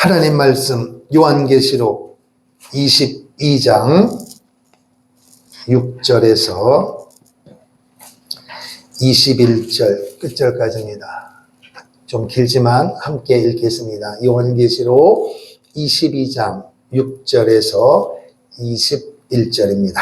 하나님 말씀 요한계시록 22장 6절에서 21절 끝절까지입니다. 좀 길지만 함께 읽겠습니다. 요한계시록 22장 6절에서 21절입니다.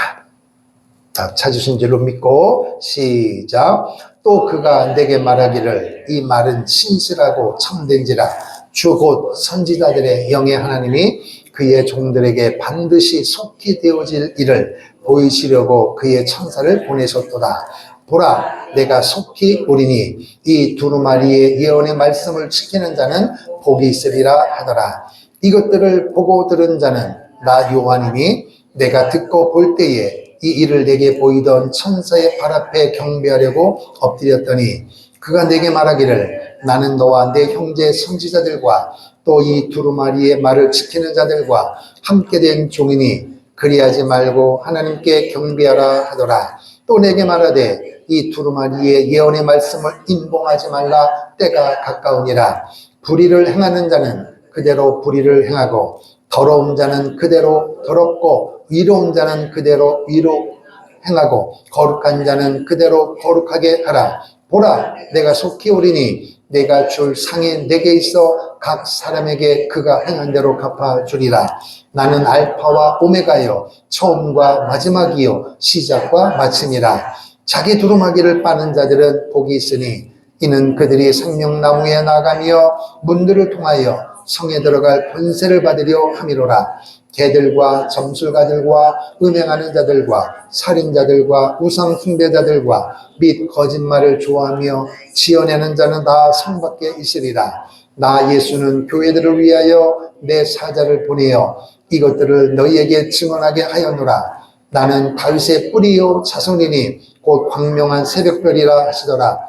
자, 찾으신 줄로 믿고 시작. 또 그가 내게 말하기를 이 말은 진실하고 참된지라 주 곧 선지자들의 영의 하나님이 그의 종들에게 반드시 속히 되어질 일을 보이시려고 그의 천사를 보내셨도다. 보라, 내가 속히 오리니 이 두루마리의 예언의 말씀을 지키는 자는 복이 있으리라 하더라. 이것들을 보고 들은 자는 나 요한이니 내가 듣고 볼 때에 이 일을 내게 보이던 천사의 발 앞에 경배하려고 엎드렸더니 그가 내게 말하기를 나는 너와 내 형제 선지자들과 또 이 두루마리의 말을 지키는 자들과 함께 된 종이니 그리하지 말고 하나님께 경배하라 하더라. 또 내게 말하되 이 두루마리의 예언의 말씀을 인봉하지 말라. 때가 가까우니라. 불의를 행하는 자는 그대로 불의를 행하고 더러운 자는 그대로 더럽고 의로운 자는 그대로 의로 행하고 거룩한 자는 그대로 거룩하게 하라. 보라, 내가 속히 오리니 내가 줄 상이 내게 있어 각 사람에게 그가 행한 대로 갚아주리라. 나는 알파와 오메가요 처음과 마지막이요 시작과 마침이라. 자기 두루마기를 빠는 자들은 복이 있으니 이는 그들이 생명나무에 나가며 문들을 통하여 성에 들어갈 권세를 받으려 함이로라. 개들과 점술가들과 음행하는 자들과 살인자들과 우상 숭배자들과 및 거짓말을 좋아하며 지어내는 자는 다 성 밖에 있으리라. 나 예수는 교회들을 위하여 내 사자를 보내어 이것들을 너희에게 증언하게 하였노라. 나는 다윗의 뿌리요 자손이니 곧 광명한 새벽별이라 하시더라.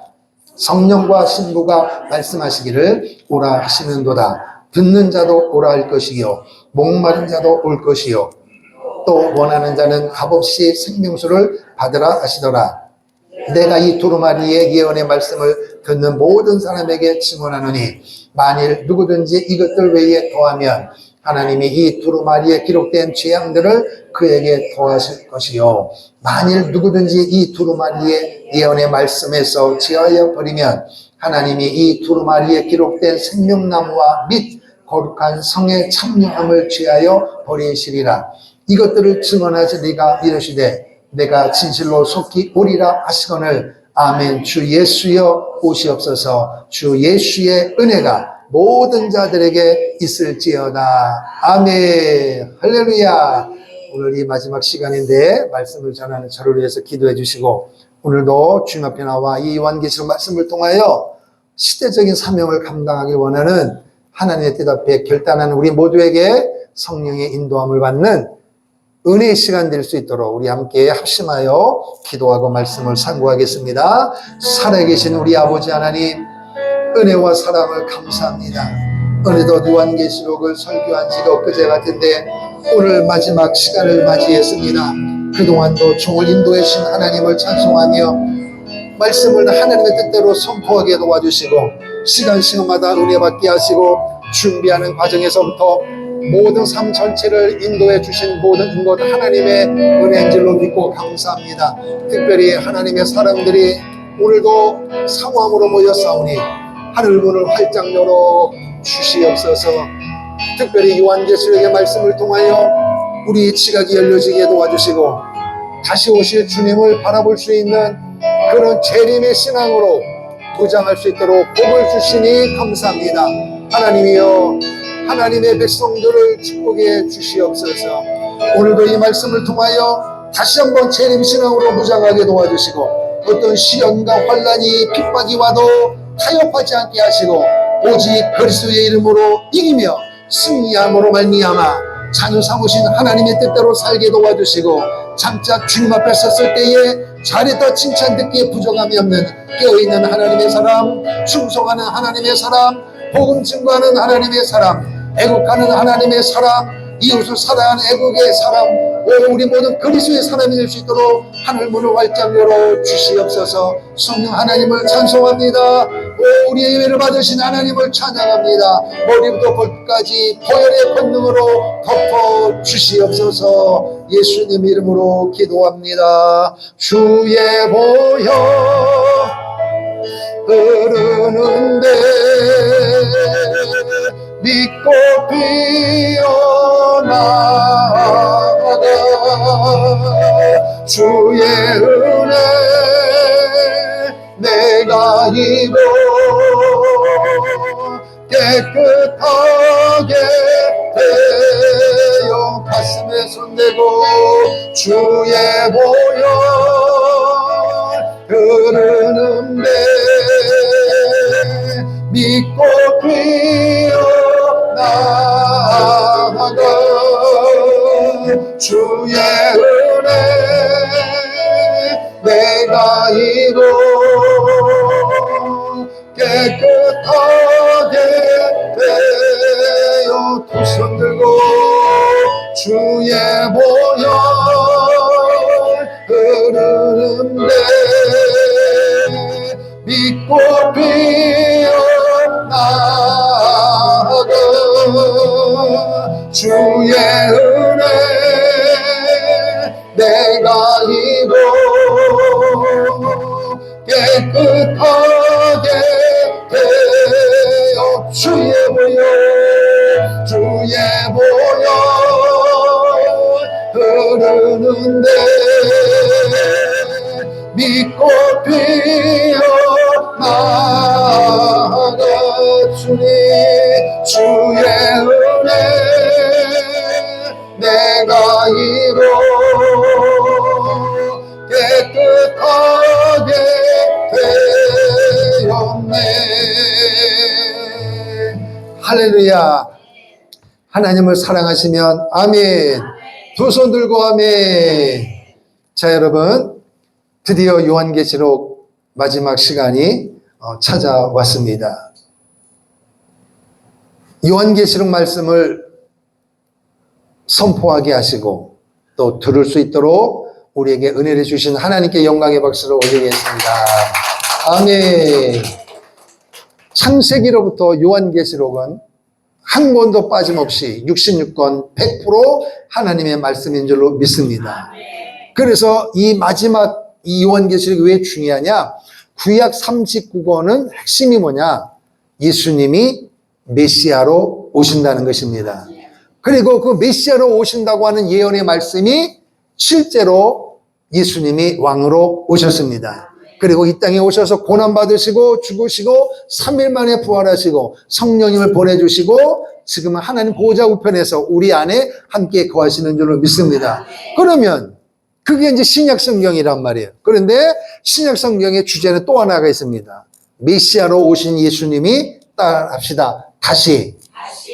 성령과 신부가 말씀하시기를 오라 하시는도다. 듣는 자도 오라 할 것이요 목마른 자도 올 것이요 또 원하는 자는 값없이 생명수를 받으라 하시더라. 내가 이 두루마리의 예언의 말씀을 듣는 모든 사람에게 증언하노니 만일 누구든지 이것들 외에 더하면 하나님이 이 두루마리에 기록된 재앙들을 그에게 더하실 것이요 만일 누구든지 이 두루마리의 예언의 말씀에서 제하여 버리면 하나님이 이 두루마리에 기록된 생명나무와 및 거룩한 성의 참여함을 취하여 버리시리라. 이것들을 증언하시 네가 이르시되 내가 진실로 속히 오리라 하시거늘 아멘. 주 예수여 오시옵소서. 주 예수의 은혜가 모든 자들에게 있을지어다. 아멘. 할렐루야. 오늘 이 마지막 시간인데 말씀을 전하는 저를 위해서 기도해 주시고 오늘도 주님 앞에 나와 이 요한계시록 말씀을 통하여 시대적인 사명을 감당하기 원하는 하나님의 뜻 앞에 결단하는 우리 모두에게 성령의 인도함을 받는 은혜의 시간 될 수 있도록 우리 함께 합심하여 기도하고 말씀을 상고하겠습니다. 살아계신 우리 아버지 하나님, 은혜와 사랑을 감사합니다. 어느덧 요한계시록을 설교한 지가 엊그제 같은데 오늘 마지막 시간을 맞이했습니다. 그동안도 종을 인도해 주신 하나님을 찬송하며 말씀을 하나님의 뜻대로 선포하게 도와주시고 시간마다 은혜 받게 하시고 준비하는 과정에서부터 모든 삶 전체를 인도해 주신 모든 것 하나님의 은혜인 줄로 믿고 감사합니다. 특별히 하나님의 사람들이 오늘도 상황으로 모였사오니 하늘 문을 활짝 열어 주시옵소서. 특별히 요한계시록의 말씀을 통하여 우리 지각이 열려지게 도와주시고 다시 오실 주님을 바라볼 수 있는 그런 재림의 신앙으로 도장할 수 있도록 복을 주시니 감사합니다. 하나님이여 하나님의 백성들을 축복해 주시옵소서. 오늘도 이 말씀을 통하여 다시 한번 재림신앙으로 무장하게 도와주시고 어떤 시련과 환난이 핍박이 와도 타협하지 않게 하시고 오직 그리스도의 이름으로 이기며 승리함으로 말미암아 자녀 삼으신 하나님의 뜻대로 살게 도와주시고 장차 주님 앞에 섰을 때에 잘했다 칭찬 듣기에 부족함이 없는 깨어있는 하나님의 사람, 충성하는 하나님의 사람, 복음 증거하는 하나님의 사람, 애국하는 하나님의 사람, 이웃을 사랑하는 애국의 사람, 우리 모든 그리스도의 사람이 될 수 있도록 하늘 문을 활짝 열어 주시옵소서. 성령 하나님을 찬송합니다. 우리의 예배를 받으신 하나님을 찬양합니다. 머리부터 발끝까지 보혈의 권능으로 덮어 주시옵소서. 예수님 이름으로 기도합니다. 주의 보혈 흐르는데 믿고 뛰어나가 주의 은혜 내가 입어 깨끗하게 되어 가슴에 손대고 주의 보혈 흐르는데 믿고 뛰어나가 주의 은혜 내가 입어 깨끗하게 되어 두 손 들고 주의 보혈 흐르는데 믿고 뛰어나가 주의 은혜 내가 입어 깨끗하게 되어 주의 보혈 흐르는데 믿고 뛰어나가 주님 주의 은혜 내가 입어 깨끗하게 되었네. 할렐루야. 하나님을 사랑하시면 아멘. 두 손 들고 아멘. 자, 여러분, 드디어 요한계시록 마지막 시간이 찾아왔습니다. 요한계시록 말씀을 선포하게 하시고 또 들을 수 있도록 우리에게 은혜를 주신 하나님께 영광의 박수를 올리겠습니다. 아멘. 창세기로부터 요한계시록은 한 권도 빠짐없이 66권 100% 하나님의 말씀인 줄로 믿습니다. 그래서 이 마지막 이 요한계시록이 왜 중요하냐? 구약 39권은 핵심이 뭐냐? 예수님이 메시아로 오신다는 것입니다. 그리고 그 메시아로 오신다고 하는 예언의 말씀이 실제로 예수님이 왕으로 오셨습니다. 그리고 이 땅에 오셔서 고난받으시고 죽으시고 3일 만에 부활하시고 성령님을 보내주시고 지금은 하나님 보호자 우편에서 우리 안에 함께 거하시는 줄로 믿습니다. 그러면 그게 이제 신약 성경이란 말이에요. 그런데 신약 성경의 주제는 또 하나가 있습니다. 메시아로 오신 예수님이 따라합시다. 다시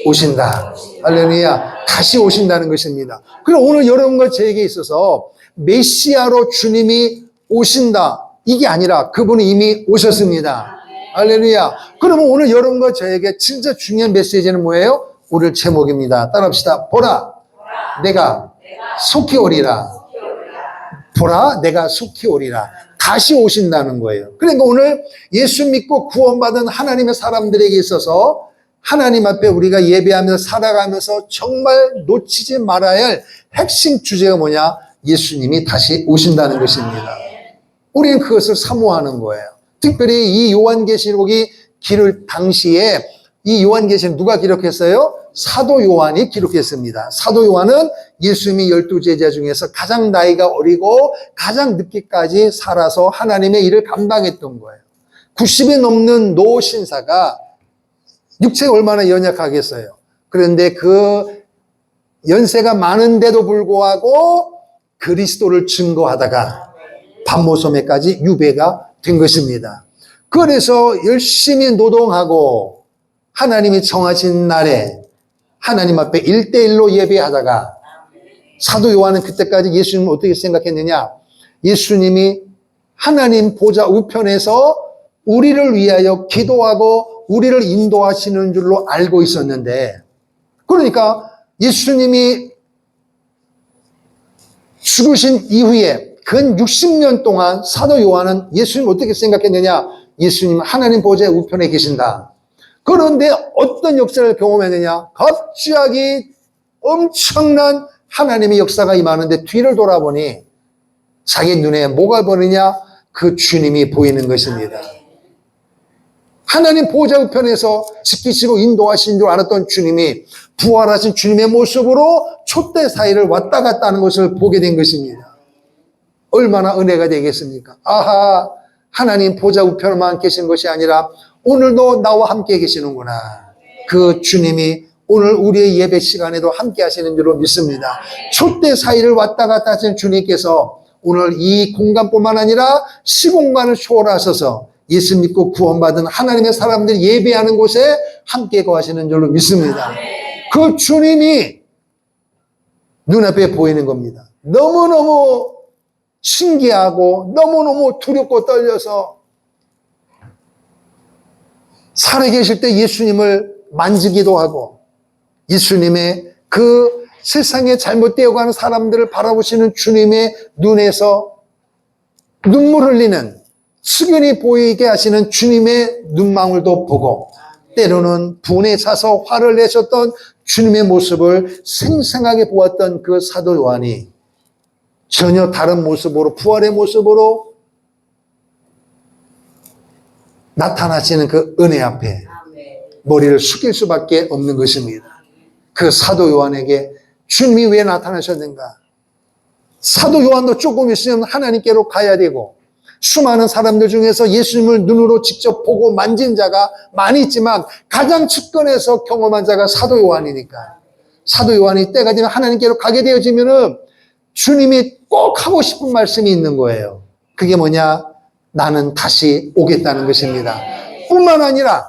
오신다. 할렐루야. 다시 오신다는 것입니다. 그럼 오늘 여러분과 저에게 있어서 메시아로 주님이 오신다. 이게 아니라 그분이 이미 오셨습니다. 할렐루야. 그러면 오늘 여러분과 저에게 진짜 중요한 메시지는 뭐예요? 오늘 제목입니다. 따라합시다. 보라, 내가 속히 오리라. 보라, 내가 속히 오리라. 다시 오신다는 거예요. 그러니까 오늘 예수 믿고 구원받은 하나님의 사람들에게 있어서 하나님 앞에 우리가 예배하면서 살아가면서 정말 놓치지 말아야 할 핵심 주제가 뭐냐? 예수님이 다시 오신다는 것입니다. 우리는 그것을 사모하는 거예요. 특별히 이 요한계시록이 기록 당시에 이 요한계시록 누가 기록했어요? 사도 요한이 기록했습니다. 사도 요한은 예수님이 12제자 중에서 가장 나이가 어리고 가장 늦게까지 살아서 하나님의 일을 감당했던 거예요. 90이 넘는 노 신사가 육체가 얼마나 연약하겠어요. 그런데 그 연세가 많은데도 불구하고 그리스도를 증거하다가 반모섬에까지 유배가 된 것입니다. 그래서 열심히 노동하고 하나님이 정하신 날에 하나님 앞에 1대1로 예배하다가 사도 요한은 그때까지 예수님을 어떻게 생각했느냐? 예수님이 하나님 보좌 우편에서 우리를 위하여 기도하고 우리를 인도하시는 줄로 알고 있었는데, 그러니까 예수님이 죽으신 이후에 근 60년 동안 사도 요한은 예수님 어떻게 생각했느냐? 예수님 하나님 보좌의 우편에 계신다. 그런데 어떤 역사를 경험했느냐? 갑자기 엄청난 하나님의 역사가 임하는데 뒤를 돌아보니 자기 눈에 뭐가 보이느냐? 그 주님이 보이는 것입니다. 하나님 보좌 우편에서 지키시고 인도하신 줄 알았던 주님이 부활하신 주님의 모습으로 촛대 사이를 왔다 갔다 하는 것을 보게 된 것입니다. 얼마나 은혜가 되겠습니까? 아하, 하나님 보좌 우편만 계신 것이 아니라 오늘도 나와 함께 계시는구나. 그 주님이 오늘 우리의 예배 시간에도 함께 하시는 줄로 믿습니다. 촛대 사이를 왔다 갔다 하시는 주님께서 오늘 이 공간뿐만 아니라 시공간을 초월하셔서 예수 믿고 구원받은 하나님의 사람들이 예배하는 곳에 함께 거하시는 줄로 믿습니다. 그 주님이 눈앞에 보이는 겁니다. 너무너무 신기하고 너무너무 두렵고 떨려서 살아계실 때 예수님을 만지기도 하고 예수님의 그 세상에 잘못되어 가는 사람들을 바라보시는 주님의 눈에서 눈물 흘리는 숙연히 보이게 하시는 주님의 눈망울도 보고 때로는 분에 차서 화를 내셨던 주님의 모습을 생생하게 보았던 그 사도 요한이 전혀 다른 모습으로 부활의 모습으로 나타나시는 그 은혜 앞에 머리를 숙일 수밖에 없는 것입니다. 그 사도 요한에게 주님이 왜 나타나셨는가? 사도 요한도 조금 있으면 하나님께로 가야 되고 수많은 사람들 중에서 예수님을 눈으로 직접 보고 만진 자가 많이 있지만 가장 측근에서 경험한 자가 사도 요한이니까 사도 요한이 때가 되면 하나님께로 가게 되어지면은 주님이 꼭 하고 싶은 말씀이 있는 거예요. 그게 뭐냐? 나는 다시 오겠다는 것입니다. 뿐만 아니라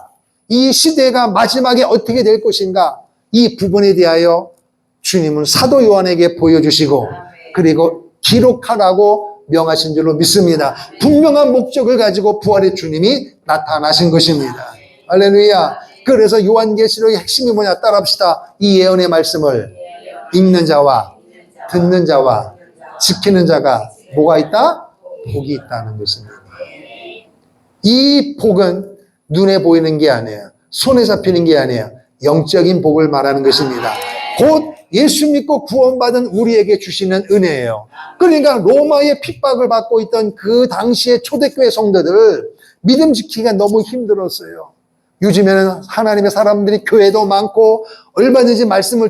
이 시대가 마지막에 어떻게 될 것인가? 이 부분에 대하여 주님은 사도 요한에게 보여주시고 그리고 기록하라고 명하신 줄로 믿습니다. 분명한 목적을 가지고 부활의 주님이 나타나신 것입니다. 할렐루야. 그래서 요한계시록의 핵심이 뭐냐? 따라합시다. 이 예언의 말씀을 읽는 자와 듣는 자와 지키는 자가 뭐가 있다? 복이 있다는 것입니다. 이 복은 눈에 보이는 게 아니에요. 손에 잡히는 게 아니에요. 영적인 복을 말하는 것입니다. 곧 예수 믿고 구원받은 우리에게 주시는 은혜예요. 그러니까 로마의 핍박을 받고 있던 그 당시의 초대교회 성도들 믿음 지키기가 너무 힘들었어요. 요즘에는 하나님의 사람들이 교회도 많고 얼마든지 말씀을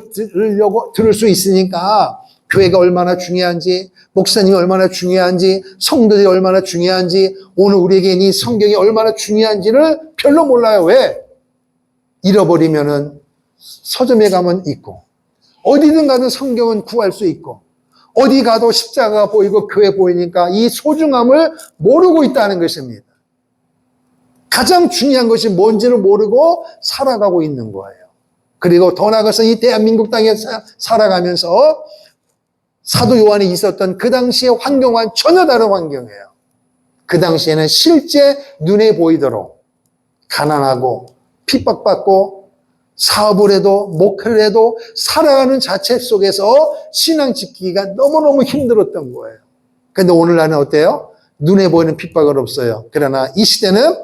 들을 수 있으니까 교회가 얼마나 중요한지, 목사님이 얼마나 중요한지, 성도들이 얼마나 중요한지, 오늘 우리에게 이 성경이 얼마나 중요한지를 별로 몰라요. 왜? 잃어버리면은 서점에 가면 있고 어디든 가든 성경은 구할 수 있고 어디 가도 십자가가 보이고 교회 보이니까 이 소중함을 모르고 있다는 것입니다. 가장 중요한 것이 뭔지를 모르고 살아가고 있는 거예요. 그리고 더 나아가서 이 대한민국 땅에 살아가면서 사도 요한이 있었던 그 당시의 환경과는 전혀 다른 환경이에요. 그 당시에는 실제 눈에 보이도록 가난하고 핍박받고 사업을 해도 목회를 해도 살아가는 자체 속에서 신앙 지키기가 너무너무 힘들었던 거예요. 그런데 오늘날은 어때요? 눈에 보이는 핍박은 없어요. 그러나 이 시대는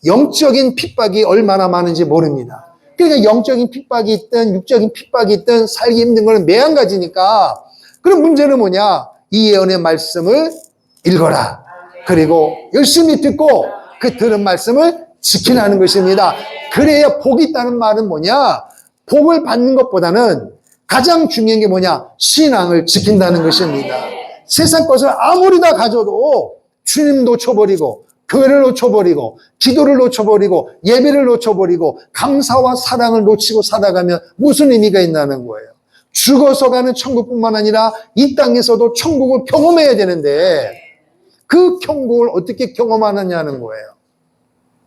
영적인 핍박이 얼마나 많은지 모릅니다. 그러니까 영적인 핍박이 있든 육적인 핍박이 있든 살기 힘든 거는 매한가지니까 그럼 문제는 뭐냐? 이 예언의 말씀을 읽어라. 그리고 열심히 듣고 그 들은 말씀을 지키라는 것입니다. 그래야 복이 있다는 말은 뭐냐? 복을 받는 것보다는 가장 중요한 게 뭐냐? 신앙을 지킨다는 것입니다. 세상 것을 아무리 다 가져도 주님 놓쳐버리고 교회를 놓쳐버리고 기도를 놓쳐버리고 예배를 놓쳐버리고 감사와 사랑을 놓치고 살아가면 무슨 의미가 있다는 거예요. 죽어서 가는 천국뿐만 아니라 이 땅에서도 천국을 경험해야 되는데 그 천국을 어떻게 경험하느냐는 거예요.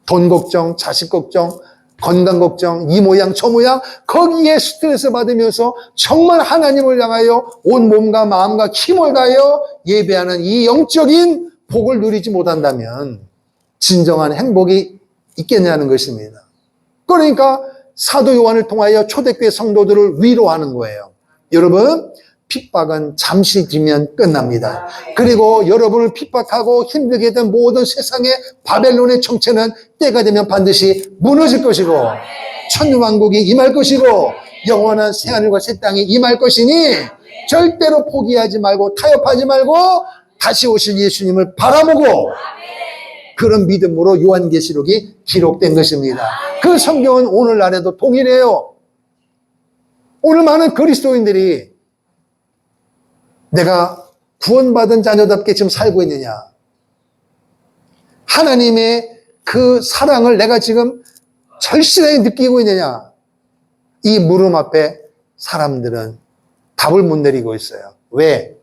돈 걱정, 자식 걱정, 건강 걱정, 이 모양 저 모양 거기에 스트레스 받으면서 정말 하나님을 향하여 온 몸과 마음과 힘을 다하여 예배하는 이 영적인 복을 누리지 못한다면 진정한 행복이 있겠냐는 것입니다. 그러니까 사도 요한을 통하여 초대교회 성도들을 위로하는 거예요. 여러분, 핍박은 잠시 뒤면 끝납니다. 그리고 여러분을 핍박하고 힘들게 했던 모든 세상의 바벨론의 정체는 때가 되면 반드시 무너질 것이고 천년왕국이 임할 것이고 영원한 새하늘과 새 땅이 임할 것이니 절대로 포기하지 말고 타협하지 말고 다시 오실 예수님을 바라보고 그런 믿음으로 요한계시록이 기록된 것입니다. 그 성경은 오늘날에도 동일해요. 오늘 많은 그리스도인들이 내가 구원받은 자녀답게 지금 살고 있느냐? 하나님의 그 사랑을 내가 지금 절실하게 느끼고 있느냐? 이 물음 앞에 사람들은 답을 못 내리고 있어요. 왜?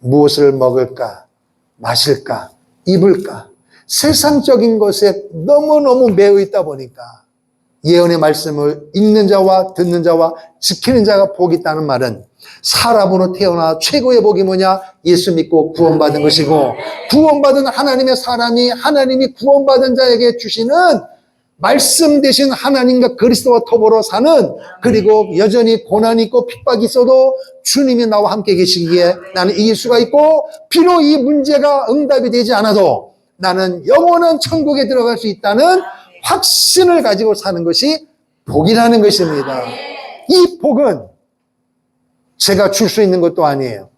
무엇을 먹을까? 마실까? 입을까? 세상적인 것에 너무너무 매여 있다 보니까 예언의 말씀을 읽는 자와 듣는 자와 지키는 자가 복이 있다는 말은 사람으로 태어나 최고의 복이 뭐냐? 예수 믿고 구원받은 것이고 구원받은 하나님의 사람이 하나님이 구원받은 자에게 주시는 말씀 대신 하나님과 그리스도와 더불어 사는 그리고 여전히 고난이 있고 핍박이 있어도 주님이 나와 함께 계시기에 나는 이길 수가 있고 비록 이 문제가 응답이 되지 않아도 나는 영원한 천국에 들어갈 수 있다는 확신을 가지고 사는 것이 복이라는 것입니다. 이 복은 제가 줄 수 있는 것도 아니에요.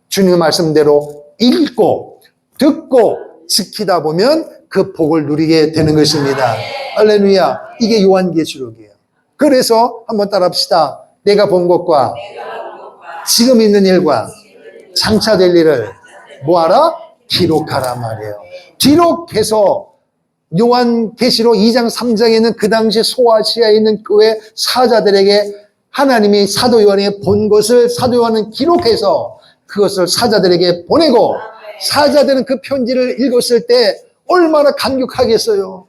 주님의 말씀대로 읽고 듣고 지키다 보면 그 복을 누리게 되는 것입니다. 할렐루야. 이게 요한계시록이에요. 그래서 한번 따라합시다. 내가 본 것과 지금 있는 일과 장차 될 일을 뭐하라? 기록하라 말이에요. 기록해서 요한계시록 2장 3장에는 그 당시 소아시아에 있는 교회 사자들에게 하나님이 사도 요한이 본 것을 사도 요한은 기록해서 그것을 사자들에게 보내고 사자들은 그 편지를 읽었을 때 얼마나 감격하겠어요.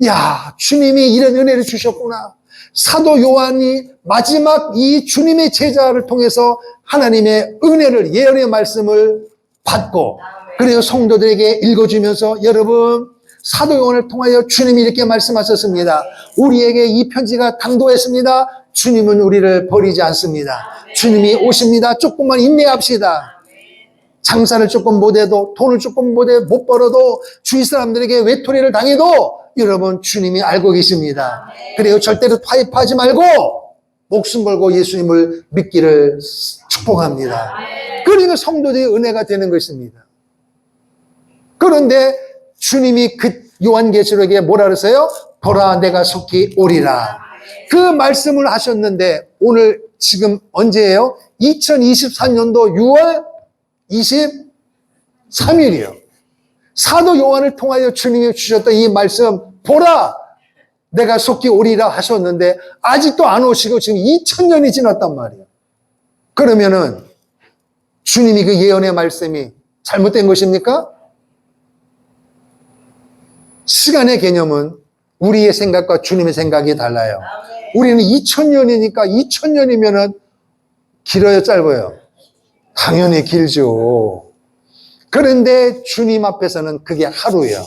야, 주님이 이런 은혜를 주셨구나. 사도 요한이 마지막 이 주님의 제자를 통해서 하나님의 은혜를 예언의 말씀을 받고 그리고 성도들에게 읽어주면서 여러분 사도 요한을 통하여 주님이 이렇게 말씀하셨습니다. 우리에게 이 편지가 당도했습니다. 주님은 우리를 버리지 않습니다. 주님이 오십니다. 조금만 인내합시다. 장사를 조금 못해도 돈을 조금 못 벌어도 주위 사람들에게 외톨이를 당해도 여러분 주님이 알고 계십니다. 그리고 절대로 타협하지 말고 목숨 걸고 예수님을 믿기를 축복합니다. 그러니까 성도들의 은혜가 되는 것입니다. 그런데 주님이 그 요한계시록에 뭐라 그랬어요? 보라 내가 속히 오리라. 그 말씀을 하셨는데 오늘 지금 언제예요? 2024년도 6월 23일이요. 사도 요한을 통하여 주님이 주셨던 이 말씀 보라 내가 속히 오리라 하셨는데 아직도 안 오시고 지금 2000년이 지났단 말이에요. 그러면은 주님이 그 예언의 말씀이 잘못된 것입니까? 시간의 개념은 우리의 생각과 주님의 생각이 달라요. 우리는 2000년이니까 2000년이면은 길어요, 짧아요? 당연히 길죠. 그런데 주님 앞에서는 그게 하루예요.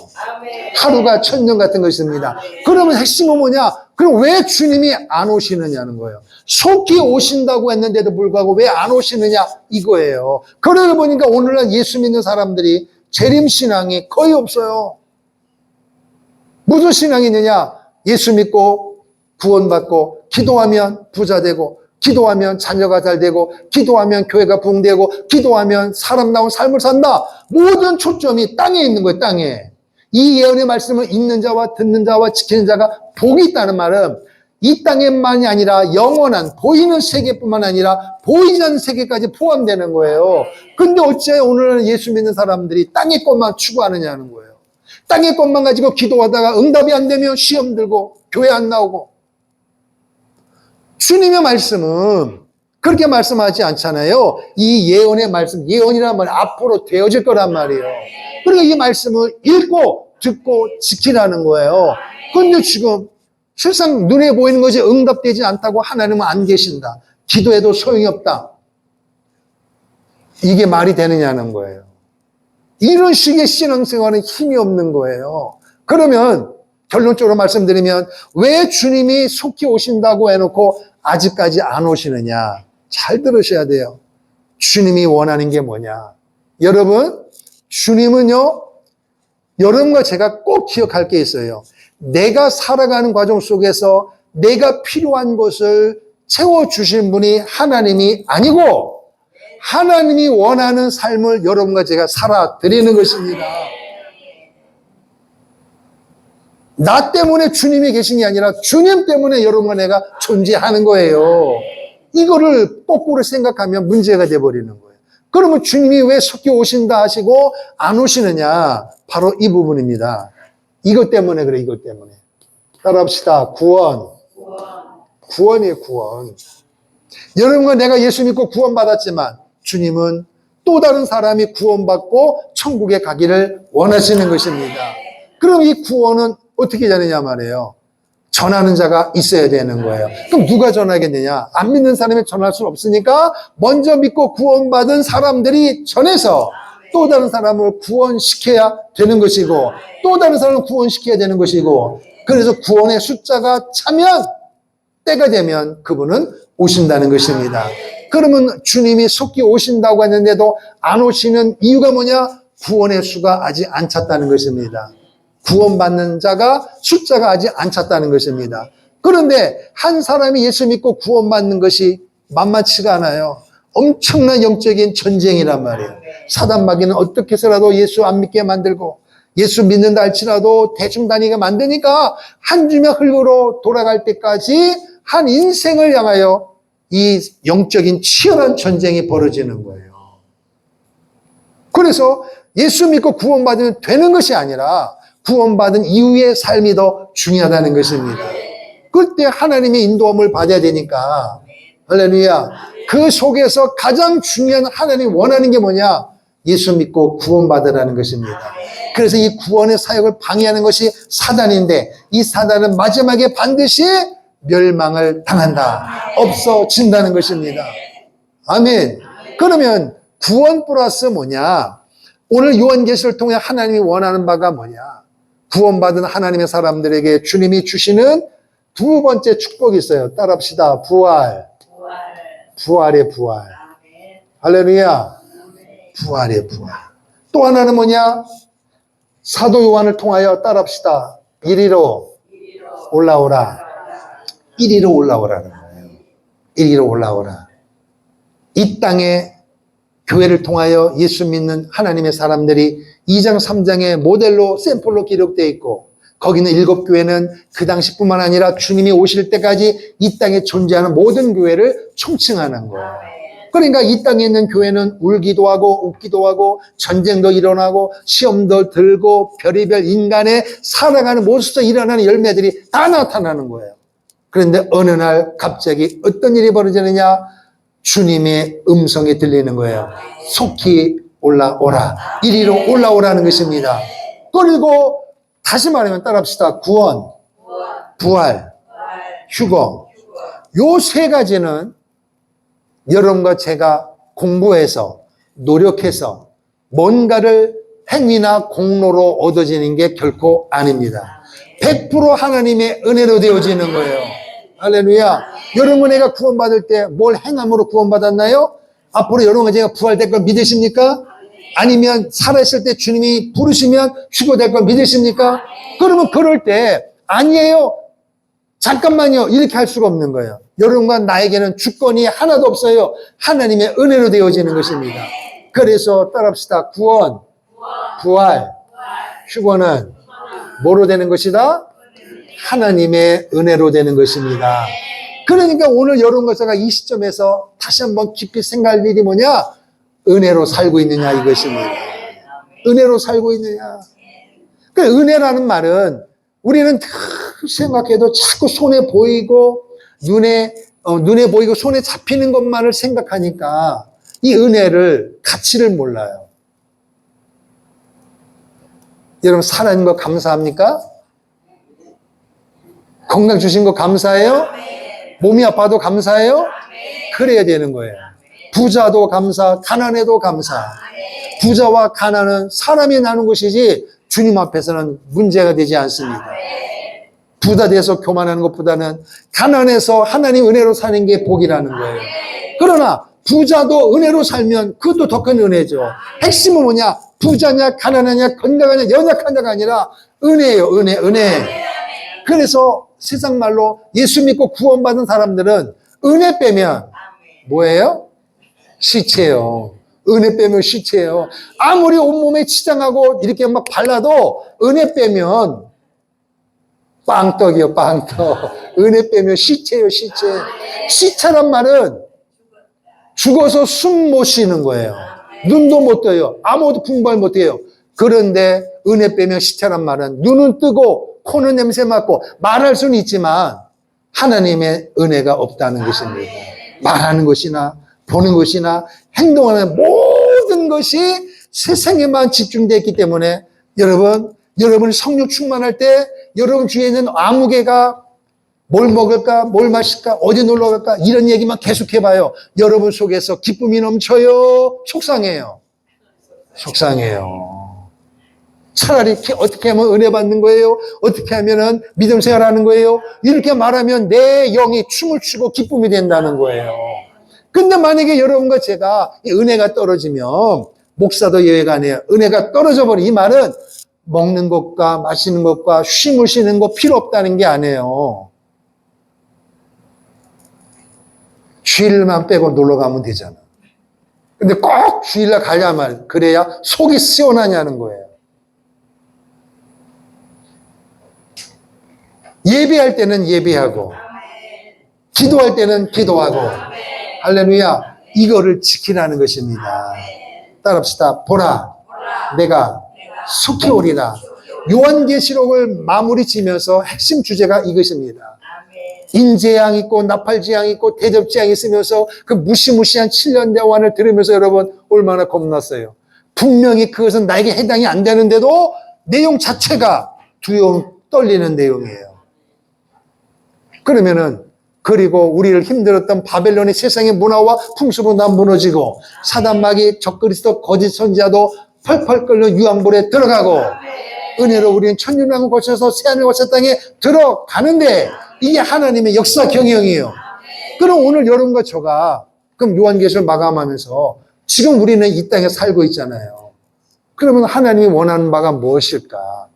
하루가 1000년 같은 것입니다. 그러면 핵심은 뭐냐? 그럼 왜 주님이 안 오시느냐는 거예요. 속히 오신다고 했는데도 불구하고 왜 안 오시느냐 이거예요. 그러다 보니까 오늘날 예수 믿는 사람들이 재림신앙이 거의 없어요. 무슨 신앙이 있느냐? 예수 믿고 구원받고 기도하면 부자 되고 기도하면 자녀가 잘 되고 기도하면 교회가 부흥되고 기도하면 사람다운 삶을 산다. 모든 초점이 땅에 있는 거예요. 땅에. 이 예언의 말씀을 읽는 자와 듣는 자와 지키는 자가 복이 있다는 말은 이 땅에만이 아니라 영원한 보이는 세계뿐만 아니라 보이지 않는 세계까지 포함되는 거예요. 근데 어째 오늘은 예수 믿는 사람들이 땅의 것만 추구하느냐는 거예요. 땅의 것만 가지고 기도하다가 응답이 안 되면 시험 들고 교회 안 나오고. 주님의 말씀은 그렇게 말씀하지 않잖아요. 이 예언의 말씀, 예언이란 말 앞으로 되어질 거란 말이에요. 그러니까 이 말씀을 읽고 듣고 지키라는 거예요. 그런데 지금 세상 눈에 보이는 것이 응답되지 않다고 하나님은 안 계신다. 기도해도 소용이 없다. 이게 말이 되느냐는 거예요. 이런 식의 신앙생활은 힘이 없는 거예요. 그러면 결론적으로 말씀드리면 왜 주님이 속히 오신다고 해놓고 아직까지 안 오시느냐? 잘 들으셔야 돼요. 주님이 원하는 게 뭐냐? 여러분, 주님은요, 여러분과 제가 꼭 기억할 게 있어요. 내가 살아가는 과정 속에서 내가 필요한 것을 채워주신 분이 하나님이 아니고 하나님이 원하는 삶을 여러분과 제가 살아드리는 것입니다. 나 때문에 주님이 계신 게 아니라 주님 때문에 여러분과 내가 존재하는 거예요. 이거를 거꾸로 생각하면 문제가 돼버리는 거예요. 그러면 주님이 왜 속히 오신다 하시고 안 오시느냐? 바로 이 부분입니다. 이것 때문에 그래, 이것 때문에. 따라합시다. 구원. 구원이에요, 구원. 여러분과 내가 예수 믿고 구원받았지만 주님은 또 다른 사람이 구원받고 천국에 가기를 원하시는 것입니다. 그럼 이 구원은 어떻게 되느냐 말이에요. 전하는 자가 있어야 되는 거예요. 그럼 누가 전하겠느냐? 안 믿는 사람이 전할 수 없으니까 먼저 믿고 구원받은 사람들이 전해서 또 다른 사람을 구원시켜야 되는 것이고 또 다른 사람을 구원시켜야 되는 것이고 그래서 구원의 숫자가 차면 때가 되면 그분은 오신다는 것입니다. 그러면 주님이 속히 오신다고 했는데도 안 오시는 이유가 뭐냐? 구원의 수가 아직 안 찼다는 것입니다. 구원받는 자가 숫자가 아직 안 찼다는 것입니다. 그런데 한 사람이 예수 믿고 구원받는 것이 만만치가 않아요. 엄청난 영적인 전쟁이란 말이에요. 사단 마귀는 어떻게 해서라도 예수 안 믿게 만들고 예수 믿는다 할지라도 대충 다니게 만드니까 한 주먹 흙으로 돌아갈 때까지 한 인생을 향하여 이 영적인 치열한 전쟁이 벌어지는 거예요. 그래서 예수 믿고 구원받으면 되는 것이 아니라 구원받은 이후의 삶이 더 중요하다는 것입니다. 그때 하나님의 인도함을 받아야 되니까 할렐루야. 그 속에서 가장 중요한 하나님이 원하는 게 뭐냐? 예수 믿고 구원받으라는 것입니다. 그래서 이 구원의 사역을 방해하는 것이 사단인데 이 사단은 마지막에 반드시 멸망을 당한다. 없어진다는 것입니다. 아멘. 그러면 구원 플러스 뭐냐? 오늘 요한계시를 통해 하나님이 원하는 바가 뭐냐? 구원받은 하나님의 사람들에게 주님이 주시는 두 번째 축복이 있어요. 따라합시다. 부활. 부활의 부활. 할렐루야. 부활의 부활. 또 하나는 뭐냐? 사도 요한을 통하여 따라합시다. 이리로 올라오라. 이리로 올라오라는 거예요. 이리로 올라오라. 이 땅에 교회를 통하여 예수 믿는 하나님의 사람들이 2장 3장의 모델로 샘플로 기록되어 있고 거기는 7교회는 그 당시뿐만 아니라 주님이 오실 때까지 이 땅에 존재하는 모든 교회를 총칭하는 거예요. 그러니까 이 땅에 있는 교회는 울기도 하고 웃기도 하고 전쟁도 일어나고 시험도 들고 별의별 인간의 살아가는 모습에서 일어나는 열매들이 다 나타나는 거예요. 그런데 어느 날 갑자기 어떤 일이 벌어지느냐? 주님의 음성이 들리는 거예요. 속히 올라오라. 이리로 올라오라는 것입니다. 그리고 다시 말하면 따라합시다. 구원, 부활, 휴거. 요 세 가지는 여러분과 제가 공부해서 노력해서 뭔가를 행위나 공로로 얻어지는 게 결코 아닙니다. 100% 하나님의 은혜로 되어지는 거예요. 할렐루야. 여러분 내가 구원받을 때 뭘 행함으로 구원받았나요? 앞으로 여러분과 제가 부활될 걸 믿으십니까? 아니면 살아있을 때 주님이 부르시면 휴거될 걸 믿으십니까? 그러면 그럴 때 아니에요. 잠깐만요. 이렇게 할 수가 없는 거예요. 여러분과 나에게는 주권이 하나도 없어요. 하나님의 은혜로 되어지는 것입니다. 그래서 따라합시다. 구원, 부활, 휴거는 뭐로 되는 것이다? 하나님의 은혜로 되는 것입니다. 그러니까 오늘 여러분과 제가 이 시점에서 다시 한번 깊이 생각할 일이 뭐냐? 은혜로 살고 있느냐 이것입니다. 은혜로 살고 있느냐. 그 은혜라는 말은 우리는 생각해도 자꾸 손에 보이고 눈에 보이고 손에 잡히는 것만을 생각하니까 이 은혜를 가치를 몰라요. 여러분 살아있는 거 감사합니까? 건강 주신 거 감사해요? 몸이 아파도 감사해요? 그래야 되는 거예요. 부자도 감사, 가난해도 감사. 부자와 가난은 사람이 나눈 것이지 주님 앞에서는 문제가 되지 않습니다. 부자 돼서 교만하는 것보다는 가난해서 하나님 은혜로 사는 게 복이라는 거예요. 그러나 부자도 은혜로 살면 그것도 더 큰 은혜죠. 핵심은 뭐냐? 부자냐, 가난하냐, 건강하냐, 연약하냐가 아니라 은혜예요. 은혜. 그래서 세상 말로 예수 믿고 구원받은 사람들은 은혜 빼면 뭐예요? 시체예요. 은혜 빼면 시체예요. 아무리 온몸에 치장하고 이렇게 막 발라도 은혜 빼면 빵떡이요, 빵떡. 은혜 빼면 시체예요, 시체. 시체란 말은 죽어서 숨 못 쉬는 거예요. 눈도 못 떠요. 아무것도 분별 못 해요. 그런데 은혜 빼면 시체란 말은 눈은 뜨고 코는 냄새 맡고 말할 수는 있지만 하나님의 은혜가 없다는 것입니다. 말하는 것이나 보는 것이나 행동하는 모든 것이 세상에만 집중되어 있기 때문에 여러분 성령 충만할 때 여러분 주위에 있는 아무개가 뭘 먹을까, 뭘 마실까, 어디 놀러 갈까 이런 얘기만 계속 해봐요. 여러분 속에서 기쁨이 넘쳐요? 속상해요? 속상해요. 차라리 어떻게 하면 은혜 받는 거예요? 어떻게 하면 믿음 생활하는 거예요? 이렇게 말하면 내 영이 춤을 추고 기쁨이 된다는 거예요. 근데 만약에 여러분과 제가 이 은혜가 떨어지면 목사도 여행 안 해요. 은혜가 떨어져 버린 이 말은 먹는 것과 마시는 것과 쉼을 쉬는 거 필요 없다는 게 아니에요. 주일만 빼고 놀러 가면 되잖아. 근데 꼭 주일날 가야만 그래야 속이 시원하냐는 거예요. 예배할 때는 예배하고 기도할 때는 기도하고 할렐루야 이거를 지키라는 것입니다. 따라합시다. 보라 내가 속히 오리라. 요한계시록을 마무리 지면서 핵심 주제가 이것입니다. 인재양 있고 나팔지양 있고 대접지양 있으면서 그 무시무시한 7년 대환을 들으면서 여러분 얼마나 겁났어요. 분명히 그것은 나에게 해당이 안 되는데도 내용 자체가 두려움 떨리는 내용이에요. 그리고 우리를 힘들었던 바벨론의 세상의 문화와 풍습은 다 무너지고 사단마귀 적그리스도 거짓 선지자도 펄펄 끓는 유황불에 들어가고 은혜로 우리는 천년왕을 거쳐서 새하늘 거쳐 땅에 들어가는데 이게 하나님의 역사 경영이에요. 그럼 오늘 여러분과 저가 그럼 요한계시를 마감하면서 지금 우리는 이 땅에 살고 있잖아요. 그러면 하나님이 원하는 바가 무엇일까?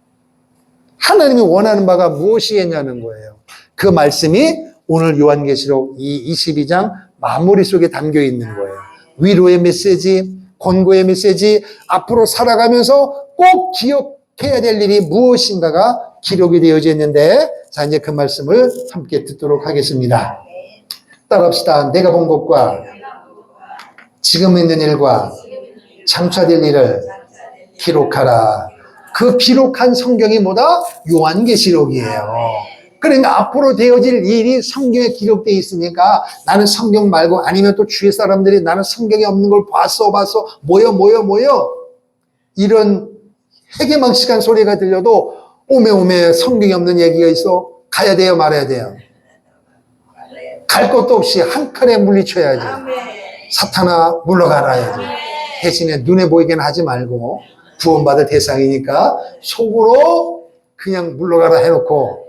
하나님이 원하는 바가 무엇이겠냐는 거예요. 그 말씀이 오늘 요한계시록 이 22장 마무리 속에 담겨 있는 거예요. 위로의 메시지, 권고의 메시지, 앞으로 살아가면서 꼭 기억해야 될 일이 무엇인가가 기록이 되어져 있는데 자 이제 그 말씀을 함께 듣도록 하겠습니다. 따라합시다. 내가 본 것과 지금 있는 일과 장차될 일을 기록하라. 그 기록한 성경이 뭐다? 요한계시록이에요. 그러니까 앞으로 되어질 일이 성경에 기록되어 있으니까 나는 성경 말고 아니면 또 주위 사람들이 나는 성경에 없는 걸 봤어 모여 이런 해괴망측한 소리가 들려도 오메 성경에 없는 얘기가 있어 가야 돼요 말아야 돼요? 갈 것도 없이 한 칼에 물리쳐야지. 사탄아 물러가라 해야지. 대신에 눈에 보이게는 하지 말고 구원받을 대상이니까 속으로 그냥 물러가라 해놓고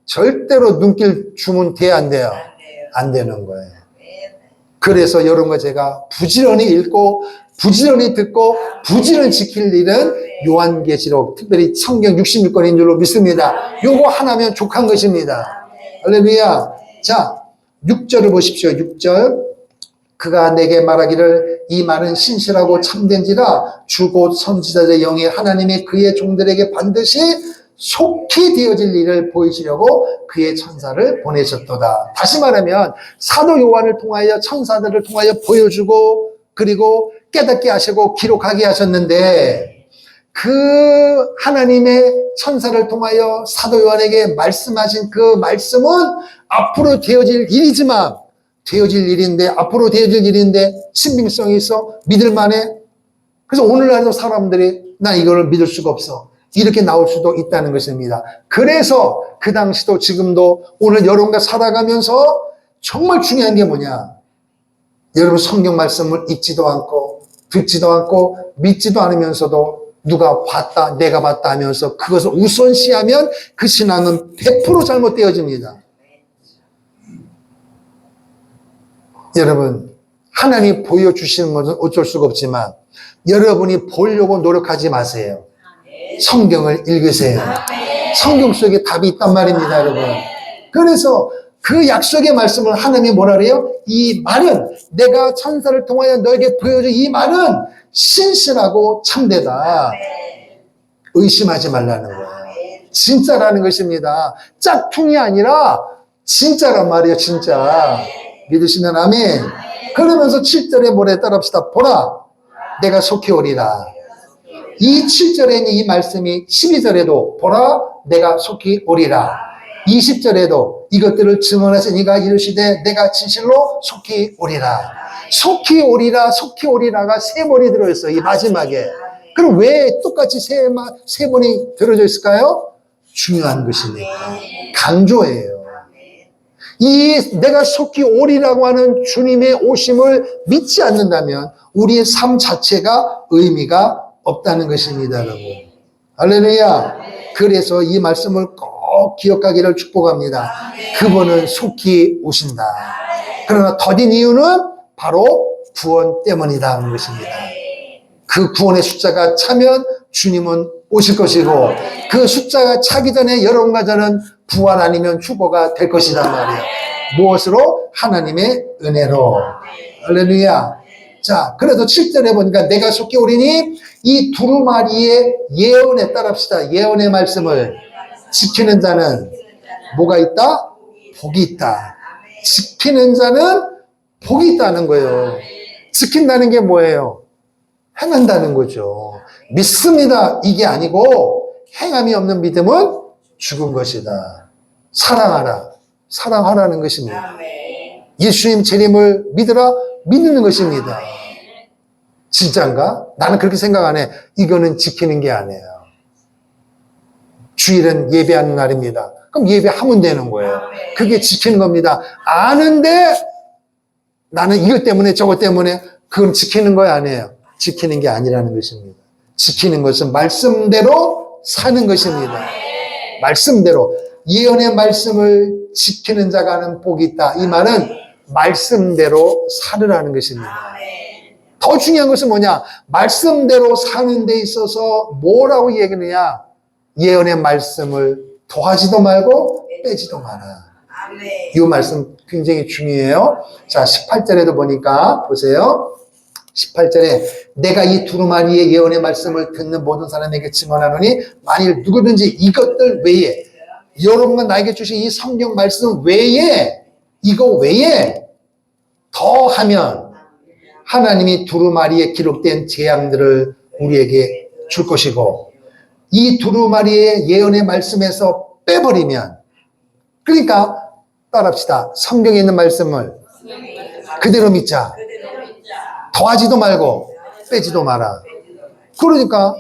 절대로 눈길 주면 돼, 안 돼요? 안 되는 거예요. 그래서 여러분과 제가 부지런히 읽고 부지런히 듣고 부지런히 지킬 일은 요한계시록 특별히 성경 66권인 줄로 믿습니다. 요거 하나면 족한 것입니다. 할렐루야. 자 6절을 보십시오. 6절 그가 내게 말하기를 이 말은 신실하고 참된지라 주 곧 선지자의 영이 하나님이 그의 종들에게 반드시 속히 되어질 일을 보이시려고 그의 천사를 보내셨도다. 다시 말하면 사도 요한을 통하여 천사들을 통하여 보여주고 그리고 깨닫게 하시고 기록하게 하셨는데 그 하나님의 천사를 통하여 사도 요한에게 말씀하신 그 말씀은 앞으로 되어질 일이지만 되어질 일인데 앞으로 되어질 일인데 신빙성이 있어? 믿을만해? 그래서 오늘날도 사람들이 나 이거를 믿을 수가 없어. 이렇게 나올 수도 있다는 것입니다. 그래서 그 당시도 지금도 오늘 여러분과 살아가면서 정말 중요한 게 뭐냐? 여러분 성경 말씀을 읽지도 않고 듣지도 않고 믿지도 않으면서도 누가 봤다 내가 봤다 하면서 그것을 우선시하면 그 신앙은 100% 잘못되어집니다. 여러분 하나님이 보여주시는 것은 어쩔 수가 없지만 여러분이 보려고 노력하지 마세요. 성경을 읽으세요. 성경 속에 답이 있단 말입니다, 여러분. 그래서 그 약속의 말씀을 하나님이 뭐라 그래요? 이 말은 내가 천사를 통하여 너에게 보여준 이 말은 신실하고 참되다. 의심하지 말라는 거예요. 진짜라는 것입니다. 짝퉁이 아니라 진짜란 말이에요, 진짜. 믿으시면 아멘. 그러면서 7절에 뭐래 따라합시다. 보라, 내가 속히 오리라. 이 7절에 있는 이 말씀이 12절에도 보라, 내가 속히 오리라. 20절에도 이것들을 증언하신 이가 이르시되 내가 진실로 속히 오리라. 속히 오리라, 속히 오리라가 세 번이 들어있어요. 이 마지막에. 그럼 왜 똑같이 세 번이 들어져 있을까요? 중요한 것이니까. 강조해요. 이 내가 속히 오리라고 하는 주님의 오심을 믿지 않는다면 우리의 삶 자체가 의미가 없다는 것입니다, 여러분. 할렐루야. 그래서 이 말씀을 꼭 기억하기를 축복합니다. 그분은 속히 오신다. 그러나 더딘 이유는 바로 구원 때문이다 하는 것입니다. 그 구원의 숫자가 차면 주님은 오실 것이고 그 숫자가 차기 전에 여러분과 저는 부활 아니면 휴거가 될 것이란 말이에요. 무엇으로? 하나님의 은혜로. 할렐루야. 자, 그래서 7절에 보니까 내가 속히 오리니 이 두루마리의 예언에 따릅시다. 예언의 말씀을 지키는 자는 뭐가 있다? 복이 있다. 지키는 자는 복이 있다는 거예요. 지킨다는 게 뭐예요? 행한다는 거죠. 믿습니다. 이게 아니고 행함이 없는 믿음은 죽은 것이다. 사랑하라. 사랑하라는 것입니다. 예수님 재림을 믿으라. 믿는 것입니다. 진짜인가? 나는 그렇게 생각 안 해. 이거는 지키는 게 아니에요. 주일은 예배하는 날입니다. 그럼 예배하면 되는 거예요. 그게 지키는 겁니다. 아는데 나는 이것 때문에 저것 때문에 그건 지키는 거 아니에요. 지키는 게 아니라는 것입니다. 지키는 것은 말씀대로 사는 것입니다. 말씀대로. 예언의 말씀을 지키는 자가는 복이 있다. 이 말은 말씀대로 살으라는 것입니다. 더 중요한 것은 뭐냐? 말씀대로 사는 데 있어서 뭐라고 얘기하느냐? 예언의 말씀을 더하지도 말고 빼지도 마라. 이 말씀 굉장히 중요해요. 자, 18절에도 보니까 보세요. 18절에 내가 이 두루마리의 예언의 말씀을 듣는 모든 사람에게 증언하노니 만일 누구든지 이것들 외에 여러분과 나에게 주신 이 성경 말씀 외에 이거 외에 더하면 하나님이 두루마리에 기록된 재앙들을 우리에게 줄 것이고 이 두루마리의 예언의 말씀에서 빼버리면 그러니까 따라합시다. 성경에 있는 말씀을 그대로 믿자. 더하지도 말고 빼지도 마라. 그러니까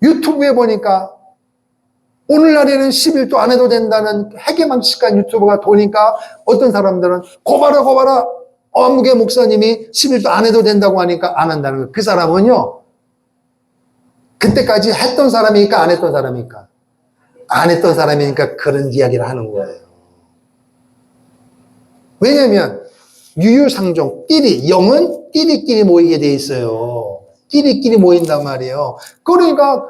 유튜브에 보니까 오늘날에는 11도 안 해도 된다는 해괴망측한 유튜브가 도니까 어떤 사람들은 고발아 어묵의 목사님이 11도 안 해도 된다고 하니까 안 한다는 거예요. 그 사람은요 그때까지 했던 사람이니까 안 했던 사람이니까 안 했던 사람이니까 그런 이야기를 하는 거예요. 왜냐하면 유유상종 띠리 영은 띠리끼리 모이게 돼 있어요. 띠리끼리 모인단 말이에요. 그러니까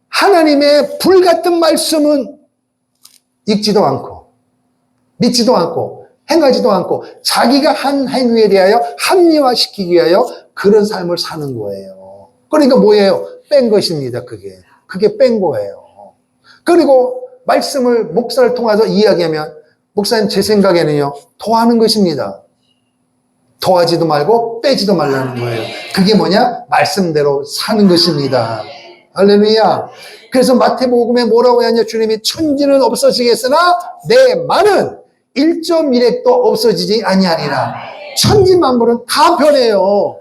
하나님의 불같은 말씀은 읽지도 않고 믿지도 않고 행하지도 않고 자기가 한 행위에 대하여 합리화시키기 위하여 그런 삶을 사는 거예요. 그러니까 뭐예요? 뺀 것입니다. 그게 뺀 거예요. 그리고 말씀을 목사를 통해서 이야기하면 목사님 제 생각에는요 더하는 것입니다. 더하지도 말고 빼지도 말라는 거예요. 그게 뭐냐? 말씀대로 사는 것입니다. 할렐루야. 그래서 마태복음에 뭐라고 하냐? 주님이 천지는 없어지겠으나 내 말은 1.1핵도 없어지지 아니하리라. 천지 만물은 다 변해요.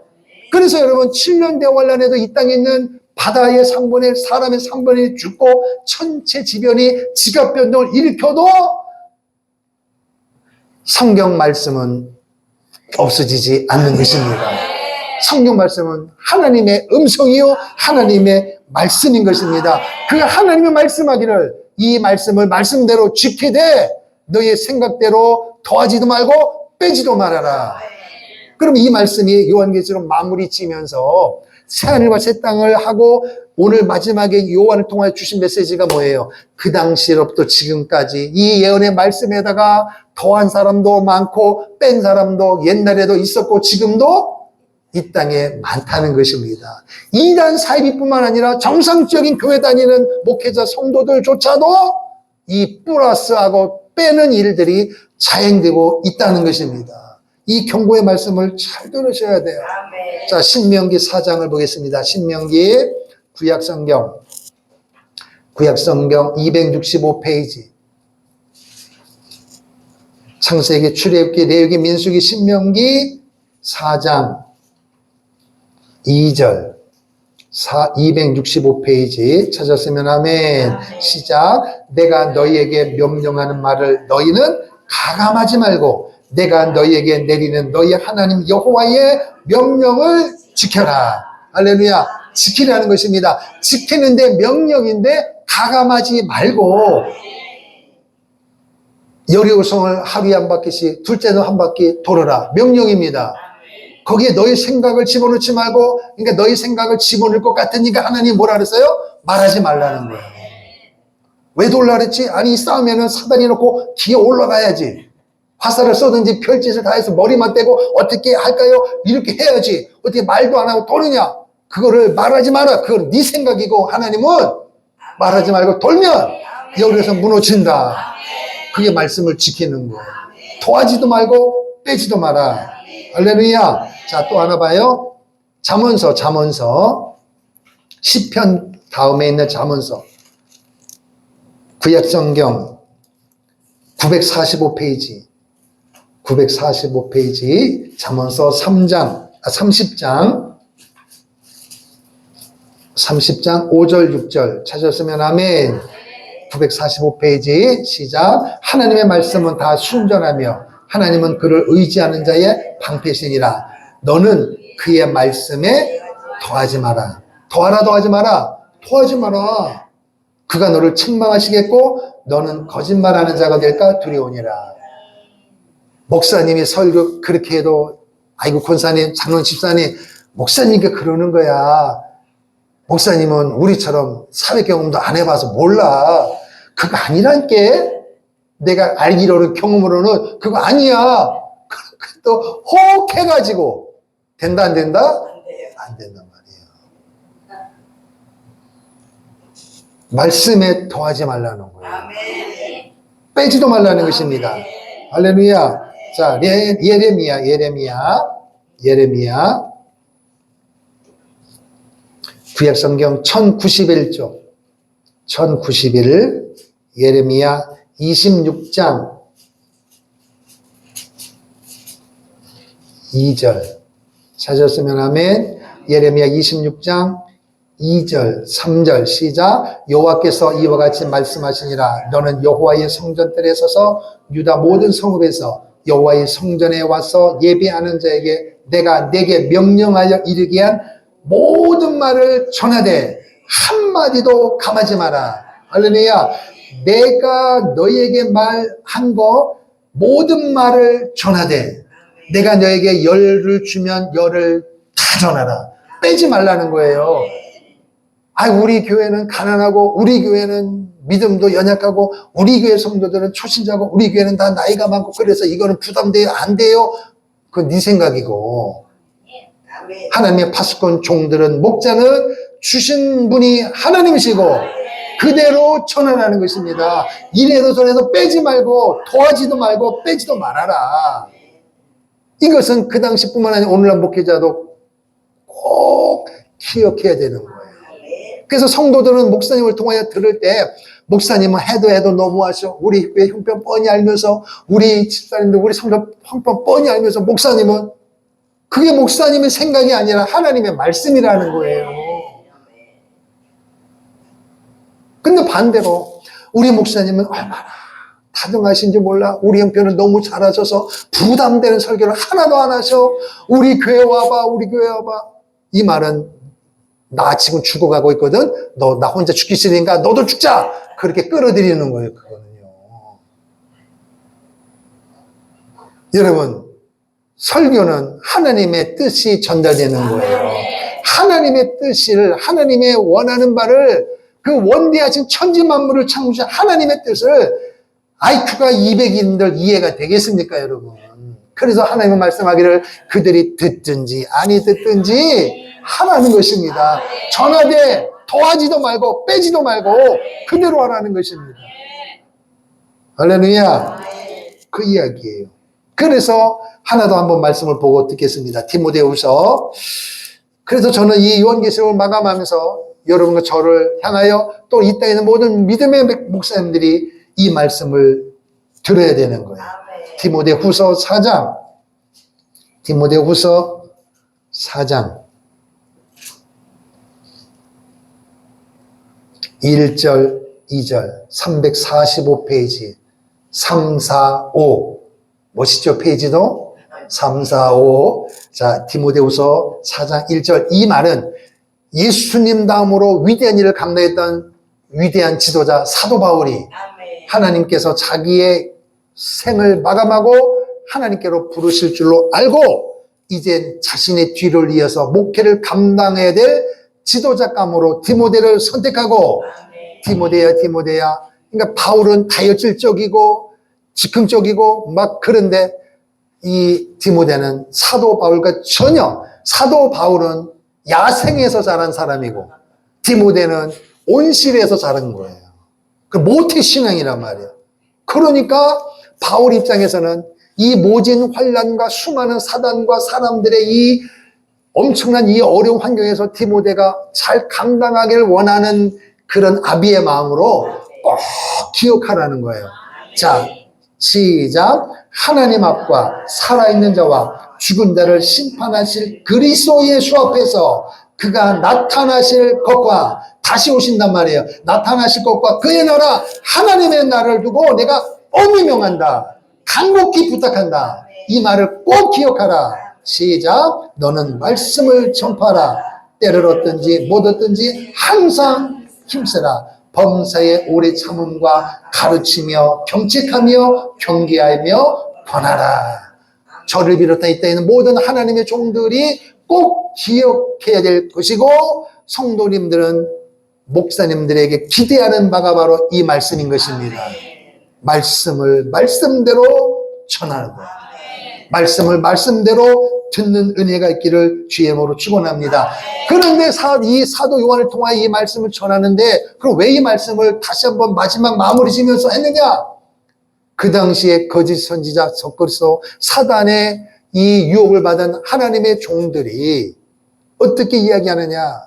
그래서 여러분 7년 대환란에도 이 땅에 있는 바다의 상분의 사람의 상분이 죽고 천체 지변이 지각 변동을 일으켜도 성경 말씀은 없어지지 않는 것입니다. 성경 말씀은 하나님의 음성이요 하나님의 말씀인 것입니다. 그 하나님의 말씀하기를 이 말씀을 말씀대로 지키되 너의 생각대로 더하지도 말고 빼지도 말아라. 그럼 이 말씀이 요한계시록 마무리 지면서 새하늘과 새 땅을 하고 오늘 마지막에 요한을 통하여 주신 메시지가 뭐예요? 그 당시로부터 지금까지 이 예언의 말씀에다가 더한 사람도 많고 뺀 사람도 옛날에도 있었고 지금도 이 땅에 많다는 것입니다. 이단 사이비뿐만 아니라 정상적인 교회 다니는 목회자 성도들조차도 이 플러스하고 빼는 일들이 자행되고 있다는 것입니다. 이 경고의 말씀을 잘 들으셔야 돼요. 아멘. 자, 신명기 4장을 보겠습니다. 신명기 구약성경 265페이지. 창세기, 출애굽기, 레위기, 민수기, 신명기 4장 2절 265페이지 찾았으면 아멘. 시작. 내가 너희에게 명령하는 말을 너희는 가감하지 말고 내가 너희에게 내리는 너희 하나님 여호와의 명령을 지켜라. 할렐루야. 지키라는 것입니다. 지키는데 명령인데 가감하지 말고 여리고성을 하루에 한 바퀴씩 둘째는 한 바퀴 돌아라. 명령입니다. 거기에 너희 생각을 집어넣지 말고, 그러니까 너희 생각을 집어넣을 것 같으니까 하나님 뭐라 그랬어요? 말하지 말라는 거예요. 왜 돌라 그랬지? 아니, 싸우면은 사다리 놓고 기어 올라가야지. 화살을 쏘든지 별짓을 다 해서 머리만 떼고 어떻게 할까요? 이렇게 해야지. 어떻게 말도 안 하고 도느냐? 그거를 말하지 마라. 그건 네 생각이고 하나님은 말하지 말고 돌면 여기서 무너진다. 그게 말씀을 지키는 거예요. 토하지도 말고 빼지도 마라. 할렐루야. 자, 또 하나 봐요. 잠언서. 시편 다음에 있는 잠언서. 구약성경 945페이지. 잠언서 30장 5절 6절 찾았으면 아멘. 945페이지 시작. 하나님의 말씀은 다 순전하며 하나님은 그를 의지하는 자의 방패시니라. 너는 그의 말씀에 더하지 마라. 더하지 마라. 그가 너를 책망하시겠고 너는 거짓말하는 자가 될까 두려우니라. 목사님이 설교 그렇게 해도 아이고 권사님, 장로님, 집사님 목사님께 그러는 거야. 목사님은 우리처럼 사회 경험도 안 해봐서 몰라. 그거 아니라니까. 내가 알기로는 경험으로는 그거 아니야. 또 혹해가지고 된다 안 된다? 안 된단 말이에요. 말씀에 더하지 말라는 거예요. 빼지도 말라는 것입니다. 할렐루야. 자, 예레미야 구약성경 1091쪽 1091 예레미야 26장 2절 찾았으면 아멘. 예레미야 26장 2절 3절 시작. 여호와께서 이와 같이 말씀하시니라. 너는 여호와의 성전들에 서서 유다 모든 성읍에서 여호와의 성전에 와서 예배하는 자에게 내가 내게 명령하여 이르게 한 모든 말을 전하되 한마디도 감하지 마라. 할렐루야. 내가 너에게 말한 거 모든 말을 전하되 내가 너에게 열을 주면 열을 다 전하라. 빼지 말라는 거예요. 우리 교회는 가난하고 우리 교회는 믿음도 연약하고 우리 교회 성도들은 초신자고 우리 교회는 다 나이가 많고 그래서 이거는 부담돼요 안 돼요? 그건 네 생각이고 하나님의 파수꾼 종들은 목자는 주신 분이 하나님이시고 그대로 전환하는 것입니다. 이래도 저래도 빼지 말고 도하지도 말고 빼지도 말아라. 이것은 그 당시뿐만 아니라 오늘날 목회자도 꼭 기억해야 되는 거예요. 그래서 성도들은 목사님을 통하여 들을 때 목사님은 해도 너무하셔. 우리 교회 형편 뻔히 알면서 우리 집사님들 우리 성도 형편 뻔히 알면서 목사님은 그게 목사님의 생각이 아니라 하나님의 말씀이라는 거예요. 근데 반대로 우리 목사님은 얼마나 다정하신지 몰라. 우리 형편은 너무 잘하셔서 부담되는 설교를 하나도 안 하셔. 우리 교회 와봐. 이 말은 나 지금 죽어가고 있거든. 너 나 혼자 죽기 싫으니까 너도 죽자. 그렇게 끌어들이는 거예요. 그거는요. 여러분 설교는 하나님의 뜻이 전달되는 거예요. 하나님의 뜻을, 하나님의 원하는 바를, 그 원대하신 천지 만물을 창조하신 하나님의 뜻을 IQ가 200인들 이해가 되겠습니까, 여러분? 그래서 하나님은 말씀하기를 그들이 듣든지 아니 듣든지 하라는 것입니다. 전하되 더하지도 말고 빼지도 말고 그대로 하라는 것입니다. 할렐루야. 그 이야기예요. 그래서 하나 더 한번 말씀을 보고 듣겠습니다. 디모데후서. 그래서 저는 이 요한계시록을 마감하면서 여러분과 저를 향하여 또 이 땅에 있는 모든 믿음의 목사님들이 이 말씀을 들어야 되는 거예요. 디모데후서 4장. 디모데후서 4장 1절, 2절, 345페이지, 3, 4, 5. 멋있죠, 페이지도? 3, 4, 5. 자, 디모데후서 4장 1절. 이 말은 예수님 다음으로 위대한 일을 감당했던 위대한 지도자 사도 바울이 하나님께서 자기의 생을 마감하고 하나님께로 부르실 줄로 알고 이제 자신의 뒤를 이어서 목회를 감당해야 될 지도자감으로 디모데를 선택하고 디모데야. 그러니까 바울은 다혈질적이고 즉흥적이고 막 그런데 이 디모데는 사도 바울과 전혀, 사도 바울은 야생에서 자란 사람이고 디모데는 온실에서 자란 거예요. 그 모태신앙이란 말이에요. 그러니까 바울 입장에서는 이 모진 환난과 수많은 사단과 사람들의 이 엄청난 이 어려운 환경에서 디모데가 잘 감당하기를 원하는 그런 아비의 마음으로 꼭 기억하라는 거예요. 자, 시작. 하나님 앞과 살아있는 자와 죽은 자를 심판하실 그리스도 예수 앞에서 그가 나타나실 것과 다시 오신단 말이에요. 나타나실 것과 그의 나라 하나님의 나라를 두고 내가 엄히 명한다. 간곡히 부탁한다. 이 말을 꼭 기억하라. 시작. 너는 말씀을 전파하라. 때를 얻든지 못 얻든지 항상 힘쓰라. 범사에 오래 참음과 가르치며 경책하며 경계하며 권하라. 저를 비롯한 이 땅에 있는 모든 하나님의 종들이 꼭 기억해야 될 것이고 성도님들은 목사님들에게 기대하는 바가 바로 이 말씀인 것입니다. 말씀을 말씀대로 전하는 거예요. 말씀을 말씀대로 듣는 은혜가 있기를 주의 이름으로 축원합니다. 그런데 이 사도 요한을 통하여 이 말씀을 전하는데 그럼 왜 이 말씀을 다시 한번 마지막 마무리 지면서 했느냐? 그 당시에 거짓 선지자 적그리스도 사단의 이 유혹을 받은 하나님의 종들이 어떻게 이야기하느냐?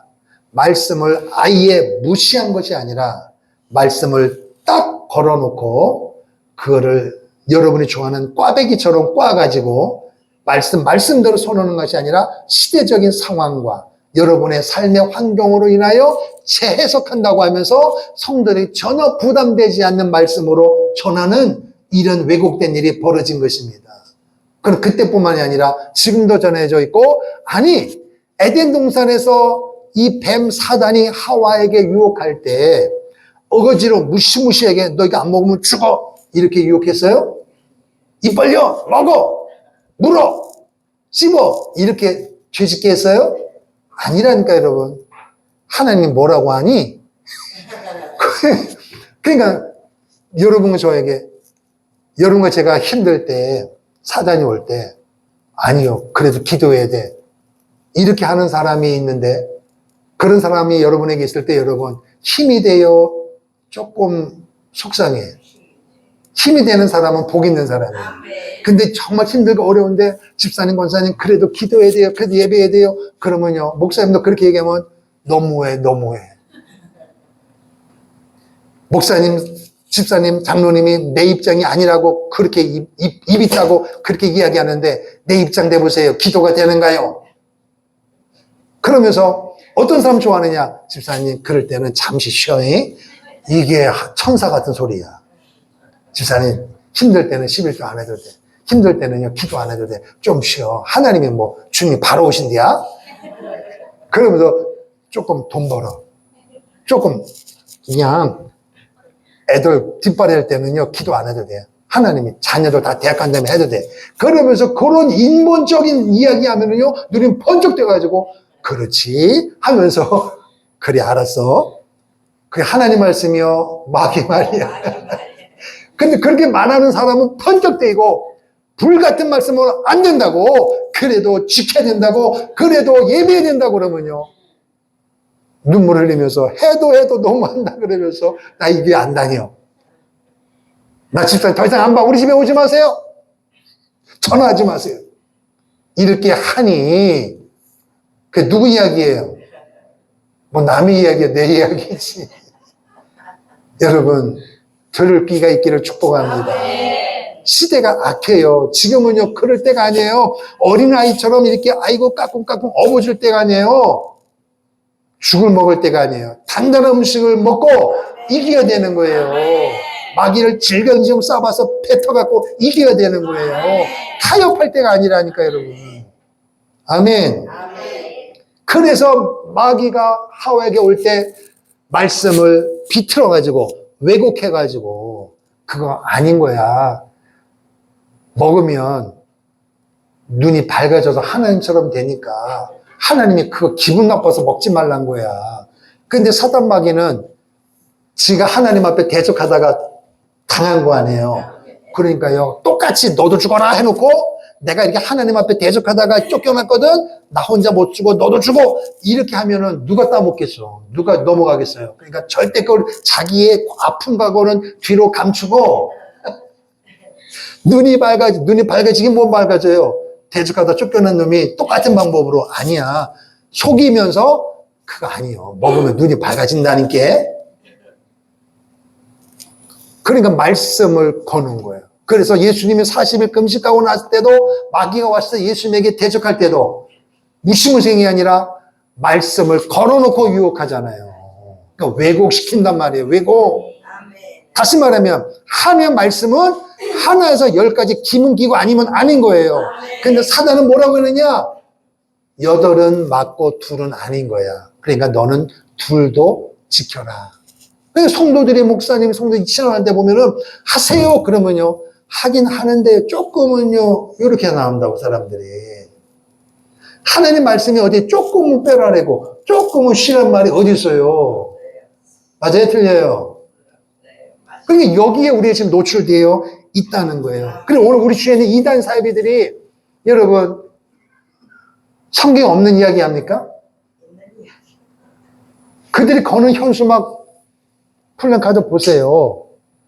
말씀을 아예 무시한 것이 아니라 말씀을 딱 걸어놓고 그거를 여러분이 좋아하는 꽈배기처럼 꽈가지고 말씀대로 손하는 것이 아니라 시대적인 상황과 여러분의 삶의 환경으로 인하여 재해석한다고 하면서 성도들이 전혀 부담되지 않는 말씀으로 전하는 이런 왜곡된 일이 벌어진 것입니다. 그럼 그때뿐만이 아니라 지금도 전해져 있고 아니 에덴 동산에서 이 뱀 사단이 하와에게 유혹할 때 어거지로 무시무시하게 너 이거 안 먹으면 죽어 이렇게 유혹했어요? 입 벌려 먹어 물어 씹어 이렇게 죄짓게 했어요? 아니라니까 여러분. 하나님 뭐라고 하니? 그러니까 여러분과 저에게 여러분과 제가 힘들 때 사단이 올 때 아니요 그래도 기도해야 돼 이렇게 하는 사람이 있는데 그런 사람이 여러분에게 있을 때 여러분 힘이 돼요? 조금 속상해. 힘이 되는 사람은 복 있는 사람이에요. 근데 정말 힘들고 어려운데 집사님, 권사님 그래도 기도해야 돼요. 그래도 예배해야 돼요. 그러면요. 목사님도 그렇게 얘기하면 너무해. 목사님, 집사님, 장로님이 내 입장이 아니라고 그렇게 입 있다고 그렇게 이야기하는데 내 입장 내보세요. 기도가 되는가요? 그러면서 어떤 사람 좋아하느냐? 집사님, 그럴 때는 잠시 쉬어. 이게 천사 같은 소리야. 집사님, 힘들 때는 11조 안 해도 돼. 힘들 때는요, 기도 안 해도 돼. 좀 쉬어. 하나님이 주님이 바로 오신대야? 그러면서 조금 돈 벌어. 조금, 그냥 애들 뒷바라지 할 때는요, 기도 안 해도 돼. 하나님이 자녀들 다 대학 간다면 해도 돼. 그러면서 그런 인본적인 이야기 하면은요, 눈이 번쩍 떠가지고, 그렇지 하면서, 그래, 알았어. 그게 하나님 말씀이요, 마귀 말이야. 근데 그렇게 말하는 사람은 번쩍 떼고, 불같은 말씀은 안 된다고, 그래도 지켜야 된다고, 그래도 예배해야 된다고 그러면요, 눈물 흘리면서 해도 너무한다 그러면서 나 이게 안 다녀. 나 집사님 더 이상 안 봐. 우리 집에 오지 마세요. 전화하지 마세요. 이렇게 하니 그게 누구 이야기예요? 뭐 남의 이야기야, 내 이야기지. 여러분 들을 귀가 있기를 축복합니다. 시대가 악해요. 지금은요 그럴 때가 아니에요. 어린아이처럼 이렇게 아이고 까꿍까꿍 업어줄 때가 아니에요. 죽을 먹을 때가 아니에요. 단단한 음식을 먹고 이겨야 되는 거예요. 마귀를 질병지금 싸봐서 뱉어갖고 이겨야 되는 거예요. 타협할 때가 아니라니까 여러분. 아멘. 그래서 마귀가 하와에게 올 때 말씀을 비틀어가지고 왜곡해가지고 그거 아닌 거야. 먹으면 눈이 밝아져서 하나님처럼 되니까 하나님이 그거 기분 나빠서 먹지 말란 거야. 근데 사단 마귀는 지가 하나님 앞에 대적하다가 당한 거 아니에요. 그러니까요, 똑같이 너도 죽어라 해놓고 내가 이렇게 하나님 앞에 대적하다가 쫓겨났거든. 나 혼자 못 죽어, 너도 죽어. 이렇게 하면은 누가 따먹겠어? 누가 넘어가겠어요? 그러니까 절대 그걸 자기의 아픈 과거는 뒤로 감추고 눈이 밝아지긴 못 밝아져요. 대적하다 쫓겨난 놈이 똑같은 방법으로 아니야. 속이면서 그거 아니에요. 먹으면 눈이 밝아진다니까. 그러니까 말씀을 거는 거예요. 그래서 예수님이 40일 금식하고 났을 때도 마귀가 왔을 때 예수님에게 대적할 때도 무시무생이 아니라 말씀을 걸어놓고 유혹하잖아요. 그러니까 왜곡시킨단 말이에요. 왜곡. 다시 말하면 하나님의 말씀은 하나에서 10가지 기문 끼고 아니면 아닌 거예요. 근데 사단은 뭐라고 하느냐? 8은 맞고 2은 아닌 거야. 그러니까 너는 둘도 지켜라. 그러니까 성도들이 목사님, 성도들이 신앙할 때 보면은 하세요. 그러면요. 하긴 하는데 조금은요. 이렇게 나온다고 사람들이. 하나님 말씀이 어디 조금은 빼라래고 조금은 쉬란 말이 어디 있어요. 맞아요? 틀려요? 그러니까 여기에 우리가 지금 노출되어 있다는 거예요. 그리고 오늘 우리 주위에는 이단 사이비들이 여러분 성경 없는 이야기 합니까? 그들이 거는 현수막 플랜카드 보세요.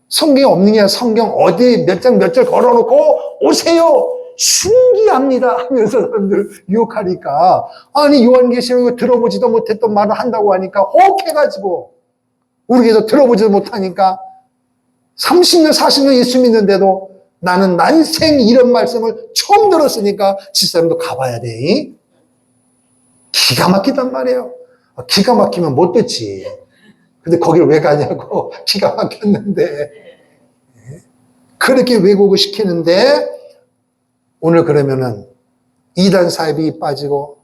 성경 없는 게 아니라 성경 어디 몇 장 몇 절 걸어놓고 오세요. 신기합니다 하면서 사람들 유혹하니까 아니 요한계시록 들어보지도 못했던 말을 한다고 하니까 혹해가지고 우리에게도 들어보지도 못하니까 30년 40년 예수 믿는데도 나는 난생 이런 말씀을 처음 들었으니까 집사람도 가봐야 돼. 기가 막히단 말이에요. 기가 막히면 못 듣지. 근데 거기를 왜 가냐고. 기가 막혔는데. 그렇게 왜곡을 시키는데 오늘 그러면은 이단 사입이 빠지고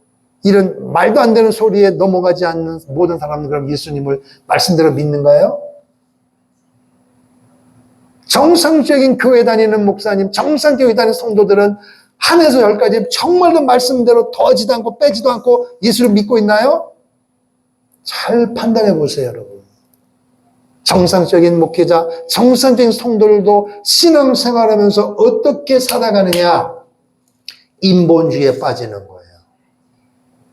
이런 말도 안 되는 소리에 넘어가지 않는 모든 사람들은 그럼 예수님을 말씀대로 믿는가요? 정상적인 교회 다니는 목사님, 정상적인 교회 다니는 성도들은 한에서 10가지 정말로 말씀대로 더하지도 않고 빼지도 않고 예수를 믿고 있나요? 잘 판단해 보세요, 여러분. 정상적인 목회자, 정상적인 성도들도 신앙생활하면서 어떻게 살아가느냐? 인본주의에 빠지는 거예요.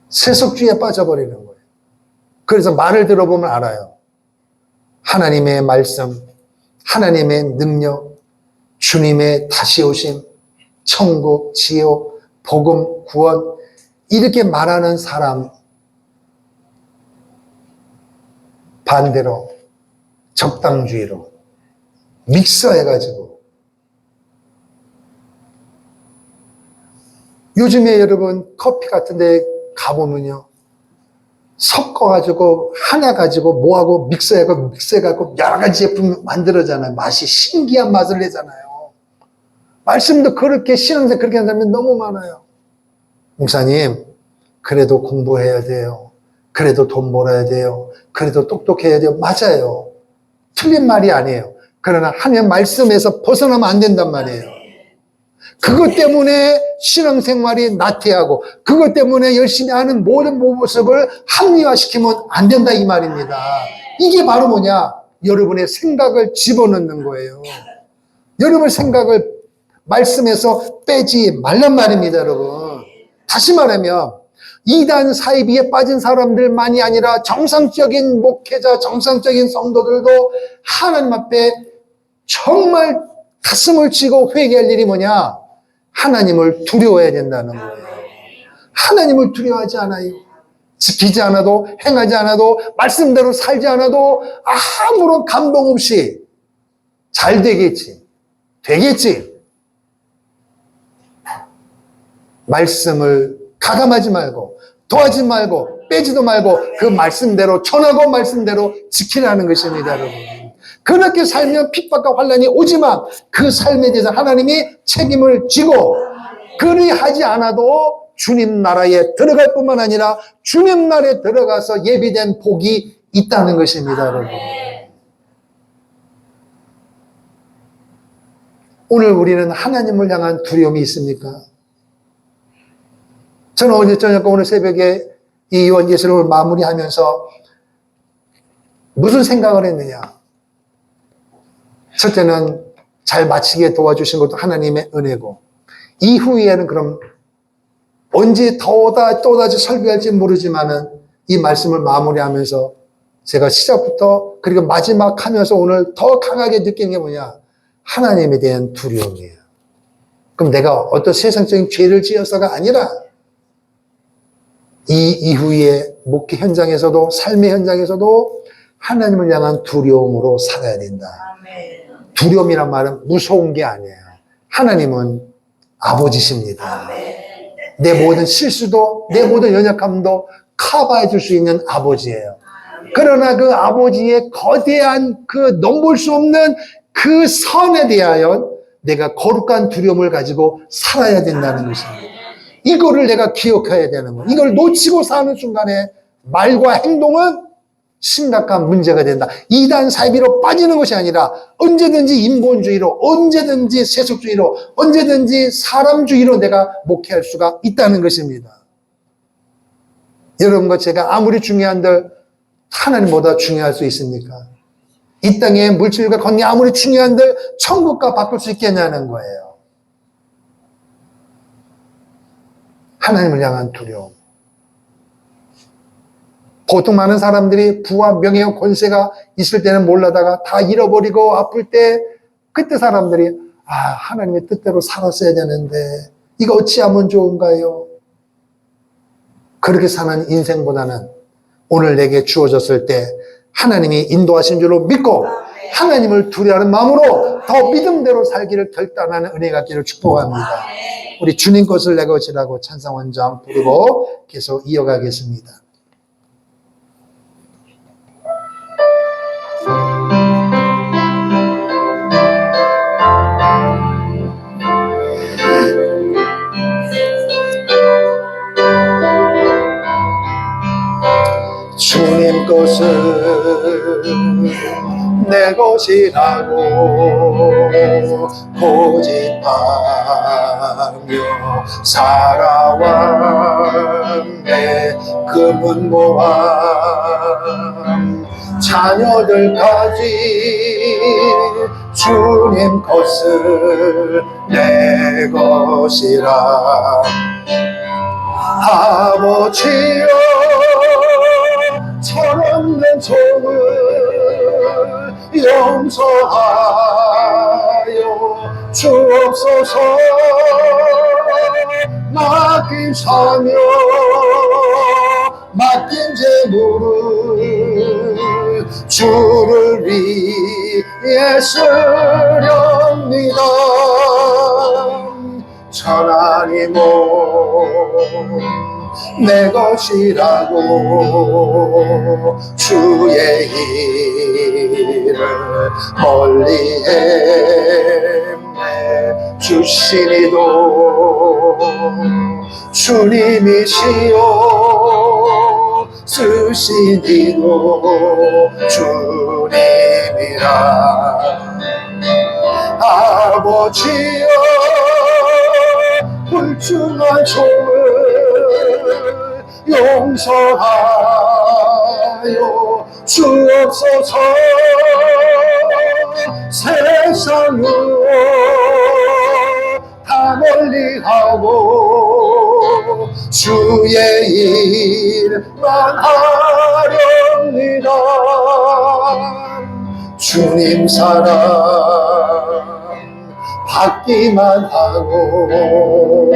세속주의에 빠져버리는 거예요. 그래서 말을 들어보면 알아요. 하나님의 말씀, 하나님의 능력, 주님의 다시 오심, 천국, 지옥, 복음, 구원 이렇게 말하는 사람 반대로 적당주의로 믹서해가지고 요즘에 여러분 커피 같은 데 가보면요 섞어가지고 하나 가지고 뭐하고 믹서해가지고 여러 가지 제품 만들어잖아요. 맛이 신기한 맛을 내잖아요. 말씀도 그렇게 신앙생활 그렇게 하는 사람이 너무 많아요. 목사님 그래도 공부해야 돼요. 그래도 돈 벌어야 돼요. 그래도 똑똑해야 돼요. 맞아요. 틀린 말이 아니에요. 그러나 하나님의 말씀에서 벗어나면 안 된단 말이에요. 그것 때문에 신앙생활이 나태하고 그것 때문에 열심히 하는 모든 모습을 합리화시키면 안 된다 이 말입니다. 이게 바로 뭐냐? 여러분의 생각을 집어넣는 거예요. 여러분의 생각을 말씀에서 빼지 말란 말입니다, 여러분. 다시 말하면 이단 사이비에 빠진 사람들만이 아니라 정상적인 목회자, 정상적인 성도들도 하나님 앞에 정말 가슴을 치고 회개할 일이 뭐냐? 하나님을 두려워해야 된다는 거예요. 하나님을 두려워하지 않아요. 지키지 않아도, 행하지 않아도, 말씀대로 살지 않아도 아무런 감동 없이 잘 되겠지. 말씀을 가감하지 말고, 도하지 말고, 빼지도 말고, 그 말씀대로 전하고 말씀대로 지키라는 것입니다, 여러분. 그렇게 살면 핍박과 환난이 오지만 그 삶에 대해서 하나님이 책임을 지고 그리하지 않아도 주님 나라에 들어갈 뿐만 아니라 주님 나라에 들어가서 예비된 복이 있다는 것입니다, 여러분. 오늘 우리는 하나님을 향한 두려움이 있습니까? 저는 어제 저녁 오늘 새벽에 이 요한계시록을 마무리하면서 무슨 생각을 했느냐? 첫째는 잘 마치게 도와주신 것도 하나님의 은혜고, 이후에는 그럼 언제 또다시 설교할지 모르지만은 이 말씀을 마무리하면서 제가 시작부터 그리고 마지막 하면서 오늘 더 강하게 느낀 게 뭐냐? 하나님에 대한 두려움이에요. 그럼 내가 어떤 세상적인 죄를 지어서가 아니라 이 이후에 목회 현장에서도 삶의 현장에서도 하나님을 향한 두려움으로 살아야 된다. 두려움이란 말은 무서운 게 아니에요. 하나님은 아버지십니다. 내 모든 실수도 내 모든 연약함도 커버해 줄 수 있는 아버지예요. 그러나 그 아버지의 거대한 그 넘볼 수 없는 그 선에 대하여 내가 거룩한 두려움을 가지고 살아야 된다는 것입니다. 이거를 내가 기억해야 되는 거예요. 이걸 놓치고 사는 순간에 말과 행동은 심각한 문제가 된다. 이단 사이비로 빠지는 것이 아니라 언제든지 인본주의로, 언제든지 세속주의로, 언제든지 사람주의로 내가 목회할 수가 있다는 것입니다. 여러분과 제가 아무리 중요한들 하나님보다 중요할 수 있습니까? 이 땅의 물질과 관계 아무리 중요한들 천국과 바꿀 수 있겠냐는 거예요. 하나님을 향한 두려움. 보통 많은 사람들이 부와 명예와 권세가 있을 때는 몰라다가 다 잃어버리고 아플 때 그때 사람들이 하나님의 뜻대로 살았어야 되는데 이거 어찌하면 좋은가요? 그렇게 사는 인생보다는 오늘 내게 주어졌을 때 하나님이 인도하신 줄로 믿고 하나님을 두려워하는 마음으로 더 믿음대로 살기를 결단하는 은혜가 있기를 축복합니다. 우리 주님 것을 내가 어찌라고 찬송 원장 부르고 계속 이어가겠습니다. 주님 것을 내 것이라고 고집하며 살아왔네. 금은 모함 자녀들까지 주님 것을 내 것이라. 아버지여 철없는 종을 용서하여 주옵소서. 맡긴 사명 맡긴 재물을 주를 위해 쓰렵니다. 천하니 내 것이라고 주의 일을 멀리 했네. 주시니도 주님이시요 쓰시니도 주님이라. 아버지여 불중한 종을 용서하여 주옵소서. 세상으로 다 멀리하고 주의 일만 하렵니다. 주님 사랑 받기만 하고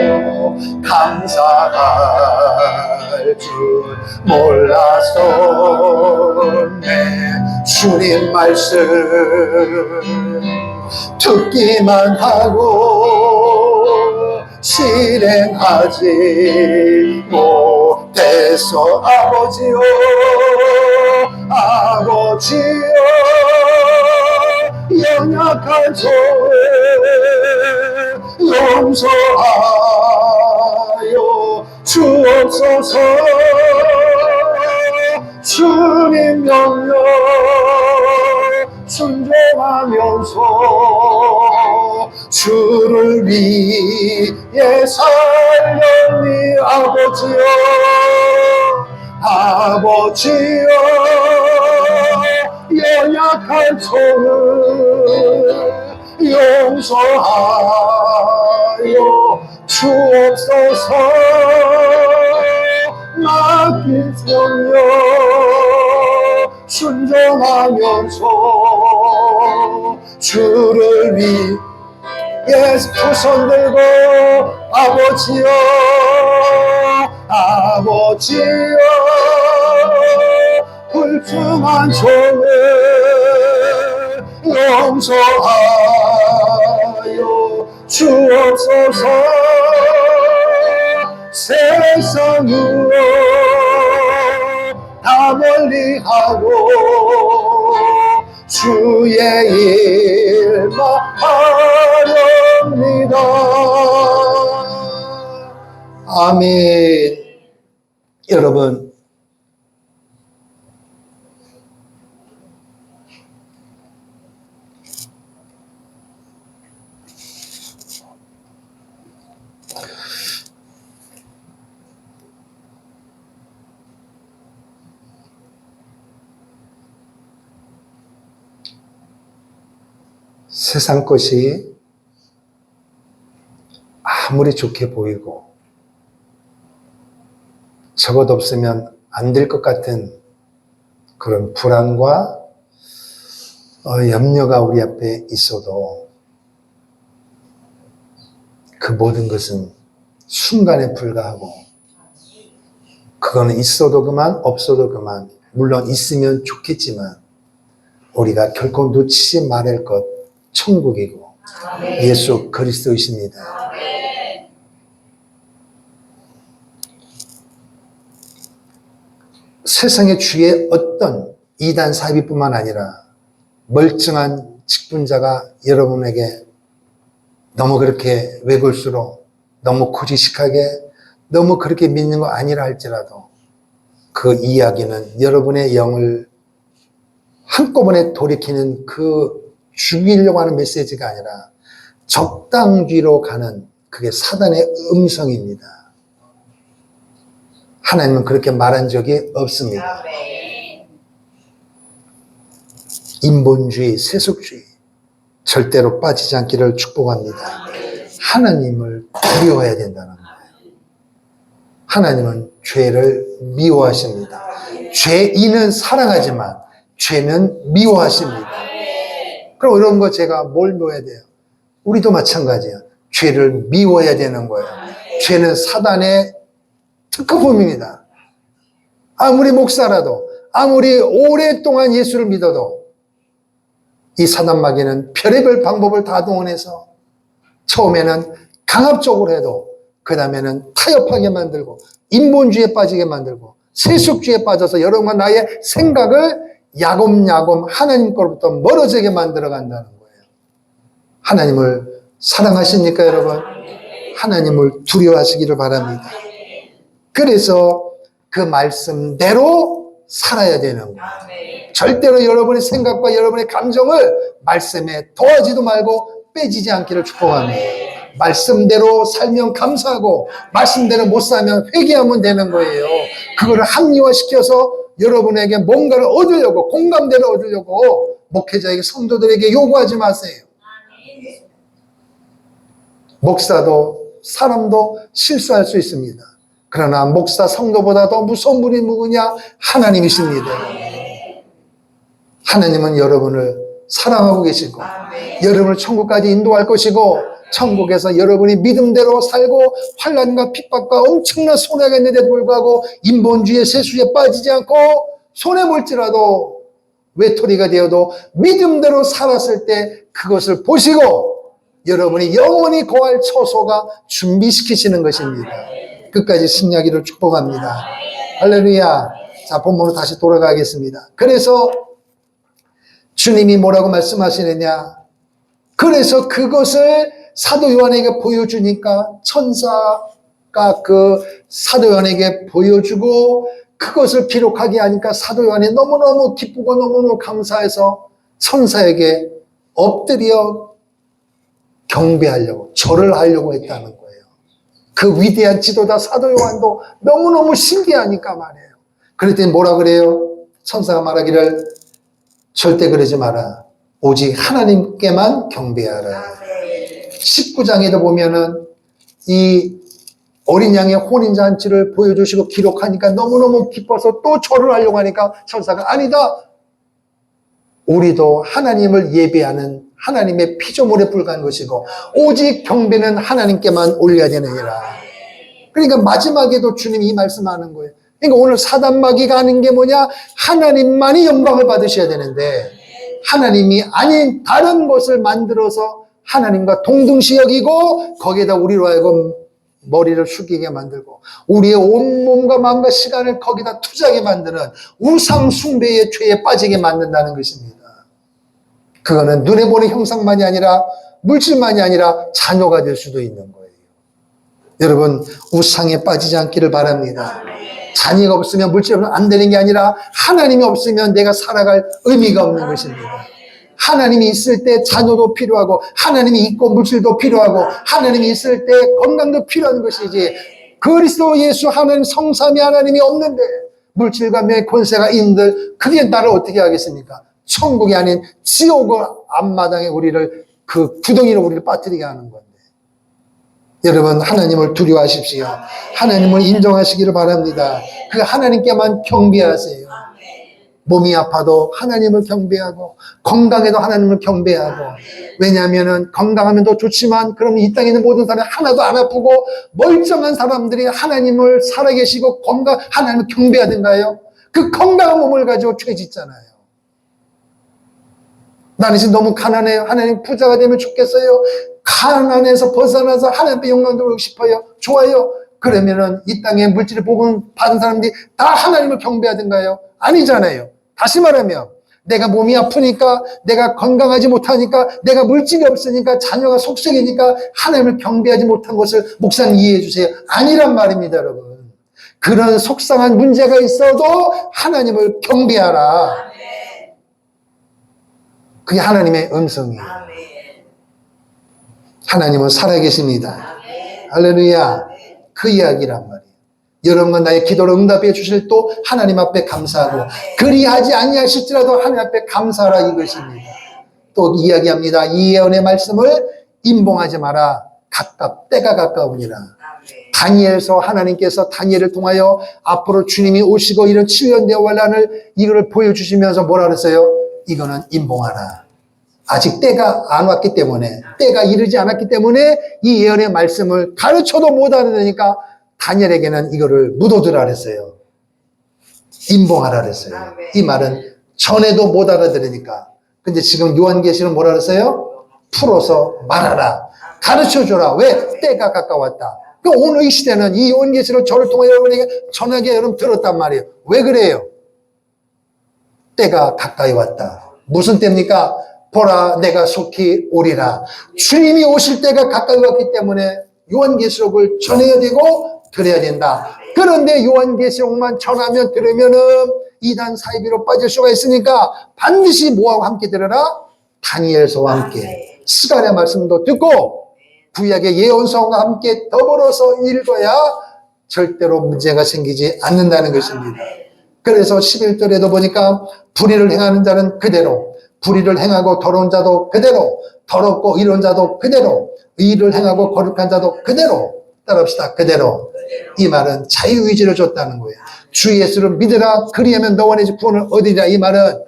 감사할 줄 몰랐었네. 주님 말씀 듣기만 하고 실행하지 못해서 아버지요 아버지요 연약한 종을 용서하여 주옵소서. 주님 명령 순종하면서 주를 위해 살려니 아버지여 아버지여 연약한 종을 용서하여 주옵소서. 맡긴 성령 순종하면서 주를 위해 두 손 들고 아버지여 아버지여 불평한 종을 용서하여 주옵소서. 세상으로 다 멀리하고 주의 일만 하렵니다. 아멘. 여러분, 세상 것이 아무리 좋게 보이고 저것 없으면 안 될 것 같은 그런 불안과 염려가 우리 앞에 있어도 그 모든 것은 순간에 불과하고 그거는 있어도 그만 없어도 그만, 물론 있으면 좋겠지만 우리가 결코 놓치지 말할 것 천국이고 아멘. 예수 그리스도이십니다. 아멘. 세상의 주의 어떤 이단 사이비뿐만 아니라 멀쩡한 직분자가 여러분에게 너무 그렇게 외골수로 너무 고지식하게 너무 그렇게 믿는 거 아니라 할지라도 그 이야기는 여러분의 영을 한꺼번에 돌이키는 그 죽이려고 하는 메시지가 아니라 적당뒤로 가는 그게 사단의 음성입니다. 하나님은 그렇게 말한 적이 없습니다. 인본주의, 세속주의 절대로 빠지지 않기를 축복합니다. 하나님을 두려워해야 된다는 거예요. 하나님은 죄를 미워하십니다. 죄인은 사랑하지만 죄는 미워하십니다. 그럼 이런 거 제가 뭘 미워해야 돼요? 우리도 마찬가지예요. 죄를 미워해야 되는 거예요. 죄는 사단의 특허품입니다. 아무리 목사라도 아무리 오랫동안 예수를 믿어도 이 사단 마귀는 별의별 방법을 다 동원해서 처음에는 강압적으로 해도 그 다음에는 타협하게 만들고 인본주의에 빠지게 만들고 세속주의에 빠져서 여러분과 나의 생각을 야곱야곱 하나님 거로부터 멀어지게 만들어 간다는 거예요. 하나님을 사랑하십니까, 여러분? 하나님을 두려워하시기를 바랍니다. 그래서 그 말씀대로 살아야 되는 거예요. 절대로 여러분의 생각과 여러분의 감정을 말씀에 더하지도 말고 빼지지 않기를 축복합니다. 말씀대로 살면 감사하고 말씀대로 못 살면 회개하면 되는 거예요. 그거를 합리화시켜서 여러분에게 뭔가를 얻으려고, 공감대를 얻으려고 목회자에게, 성도들에게 요구하지 마세요. 목사도 사람도 실수할 수 있습니다. 그러나 목사, 성도보다 더 무서운 분이 누구냐? 하나님이십니다. 하나님은 여러분을 사랑하고 계시고 여러분을 천국까지 인도할 것이고, 천국에서 여러분이 믿음대로 살고 환난과 핍박과 엄청난 손해가 있는데도 불구하고 인본주의의 세수에 빠지지 않고 손해볼지라도 외톨이가 되어도 믿음대로 살았을 때 그것을 보시고 여러분이 영원히 거할 처소가 준비시키시는 것입니다. 끝까지 승리하기를 축복합니다. 할렐루야. 자, 본문으로 다시 돌아가겠습니다. 그래서 주님이 뭐라고 말씀하시느냐? 그래서 그것을 사도 요한에게 보여주니까 천사가 그 사도 요한에게 보여주고 그것을 기록하게 하니까 사도 요한이 너무너무 기쁘고 너무너무 감사해서 천사에게 엎드려 경배하려고, 절을 하려고 했다는 거예요. 그 위대한 지도자 사도 요한도 너무너무 신기하니까 말이에요. 그랬더니 뭐라 그래요? 천사가 말하기를 절대 그러지 마라. 오직 하나님께만 경배하라. 19장에도 보면은 이 어린 양의 혼인잔치를 보여주시고 기록하니까 너무너무 기뻐서 또 절을 하려고 하니까 천사가 아니다. 우리도 하나님을 예배하는 하나님의 피조물에 불과한 것이고 오직 경배는 하나님께만 올려야 되느니라. 그러니까 마지막에도 주님이 이 말씀하는 거예요. 그러니까 오늘 사단마귀가 하는 게 뭐냐? 하나님만이 영광을 받으셔야 되는데 하나님이 아닌 다른 것을 만들어서 하나님과 동등시 여기고 거기에다 우리로 하여금 머리를 숙이게 만들고 우리의 온몸과 마음과 시간을 거기다 투자하게 만드는 우상 숭배의 죄에 빠지게 만든다는 것입니다. 그거는 눈에 보는 형상만이 아니라 물질만이 아니라 자녀가 될 수도 있는 거예요. 여러분 우상에 빠지지 않기를 바랍니다. 자녀가 없으면 물질 없으면 안 되는 게 아니라 하나님이 없으면 내가 살아갈 의미가 없는 것입니다. 하나님이 있을 때 자녀도 필요하고 하나님이 있고 물질도 필요하고 하나님이 있을 때 건강도 필요한 것이지 그리스도 예수 하나님 성삼위 하나님이 없는데 물질과 명예 권세가 있는들 그게 나를 어떻게 하겠습니까? 천국이 아닌 지옥의 앞마당에 우리를 그 구덩이로 우리를 빠뜨리게 하는 건데 여러분 하나님을 두려워하십시오. 하나님을 인정하시기를 바랍니다. 그 하나님께만 경배하세요. 몸이 아파도 하나님을 경배하고 건강해도 하나님을 경배하고 왜냐하면 건강하면 더 좋지만 그러면 이 땅에 있는 모든 사람이 하나도 안 아프고 멀쩡한 사람들이 하나님을 살아계시고 하나님을 경배하던가요? 그 건강한 몸을 가지고 죄 짓잖아요. 나는 지금 너무 가난해요. 하나님 부자가 되면 좋겠어요. 가난에서 벗어나서 하나님께 영광 돌리고 싶어요. 좋아요. 그러면은 이 땅에 물질의 복음 받은 사람들이 다 하나님을 경배하던가요? 아니잖아요. 다시 말하면 내가 몸이 아프니까 내가 건강하지 못하니까 내가 물질이 없으니까 자녀가 속썩이니까 하나님을 경배하지 못한 것을 목사님 이해해 주세요. 아니란 말입니다, 여러분. 그런 속상한 문제가 있어도 하나님을 경배하라. 그게 하나님의 음성이에요. 하나님은 살아계십니다. 할렐루야. 그 이야기란 말이에요. 여러분과 나의 기도를 응답해 주실 또 하나님 앞에 감사하고 그리하지 아니하실지라도 하나님 앞에 감사하라 이것입니다. 또 이야기합니다. 이 예언의 말씀을 임봉하지 마라. 때가 가까우니라. 다니엘서 하나님께서 다니엘을 통하여 앞으로 주님이 오시고 이런 7년대 환란을 이거를 보여주시면서 뭐라 그랬어요? 이거는 임봉하라. 아직 때가 안 왔기 때문에 때가 이르지 않았기 때문에 이 예언의 말씀을 가르쳐도 못 알아들으니까 다니엘에게는 이거를 묻어두라 그랬어요. 임봉하라 그랬어요. 이 말은 전에도 못 알아들으니까. 근데 지금 요한계시는 뭐라 그랬어요? 풀어서 말하라. 가르쳐줘라. 왜? 때가 가까웠다. 그러니까 오늘 이 시대는 이 요한계시를 저를 통해 여러분에게 전하게 여러분 들었단 말이에요. 왜 그래요? 때가 가까이 왔다. 무슨 때입니까? 보라 내가 속히 오리라. 주님이 오실 때가 가까이 왔기 때문에 요한계시록을 전해야 되고 들어야 된다. 그런데 요한계시록만 전하면 들으면은 이단 사이비로 빠질 수가 있으니까 반드시 뭐하고 함께 들어라? 다니엘서와 함께 시간의 말씀도 듣고 구약의 예언서와 함께 더불어서 읽어야 절대로 문제가 생기지 않는다는 것입니다. 그래서 11절에도 보니까 불의를 행하는 자는 그대로, 불의를 행하고 더러운 자도 그대로, 더럽고 이런 자도 그대로, 의를 행하고 거룩한 자도 그대로, 따라합시다. 그대로. 이 말은 자유의지를 줬다는 거예요. 주 예수를 믿으라. 그리하면 너와 내 집 구원을 얻으리라. 이 말은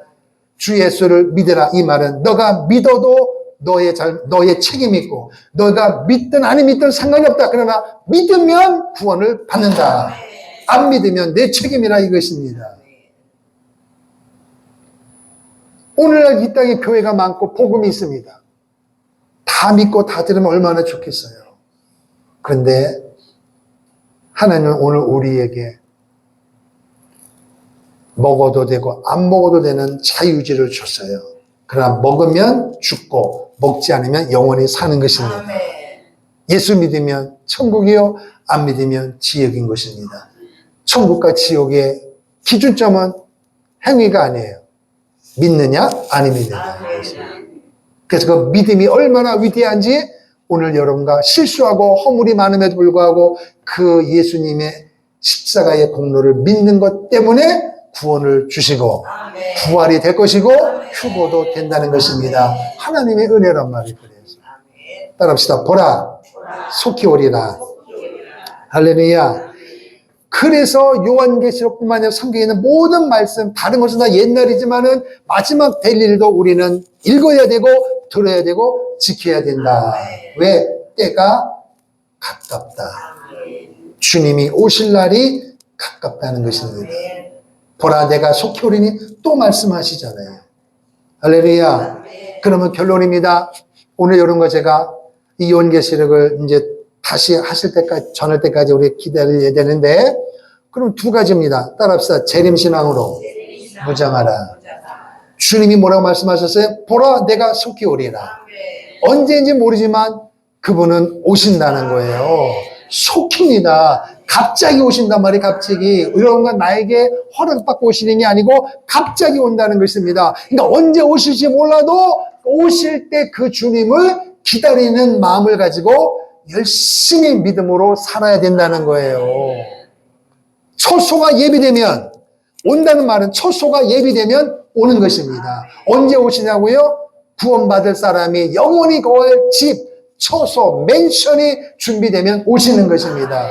주 예수를 믿으라. 이 말은 너가 믿어도 너의 책임이 있고, 너가 믿든 안 믿든 상관이 없다. 그러나 믿으면 구원을 받는다. 안 믿으면 내 책임이라 이것입니다. 오늘날 이 땅에 교회가 많고 복음이 있습니다. 다 믿고 다 들으면 얼마나 좋겠어요. 그런데 하나님은 오늘 우리에게 먹어도 되고 안 먹어도 되는 자유의지를 줬어요. 그러나 먹으면 죽고 먹지 않으면 영원히 사는 것입니다. 예수 믿으면 천국이요, 안 믿으면 지옥인 것입니다. 천국과 지옥의 기준점은 행위가 아니에요. 믿느냐 안 믿느냐. 그래서 그 믿음이 얼마나 위대한지 오늘 여러분과 실수하고 허물이 많음에도 불구하고 그 예수님의 십자가의 공로를 믿는 것 때문에 구원을 주시고 부활이 될 것이고 휴고도 된다는 것입니다. 하나님의 은혜란 말이 그래요. 따라합시다. 보라 속히 오리라. 할렐루야. 그래서 요한계시록뿐만 아니라 성경에 있는 모든 말씀, 다른 것은 다 옛날이지만은 마지막 될 일도 우리는 읽어야 되고 들어야 되고 지켜야 된다. 왜? 때가 가깝다. 주님이 오실 날이 가깝다는 것입니다. 보라 내가 속히 오리니 또 말씀하시잖아요. 할렐루야. 그러면 결론입니다. 오늘 여러분과 제가 이 요한계시록을 이제 다시 하실 때까지, 전할 때까지 우리 기다려야 되는데, 그럼 두 가지입니다. 따라합시다. 재림신앙으로 무장하라. 주님이 뭐라고 말씀하셨어요? 보라 내가 속히 오리라. 언제인지 모르지만 그분은 오신다는 거예요. 속히입니다. 갑자기 오신단 말이에요. 갑자기. 여러분과 나에게 허락받고 오시는 게 아니고 갑자기 온다는 것입니다. 그러니까 언제 오실지 몰라도 오실 때 그 주님을 기다리는 마음을 가지고 열심히 믿음으로 살아야 된다는 거예요. 초소가 예비되면, 온다는 말은 초소가 예비되면 오는 것입니다. 언제 오시냐고요? 구원받을 사람이 영원히 거할 집, 초소, 맨션이 준비되면 오시는 것입니다.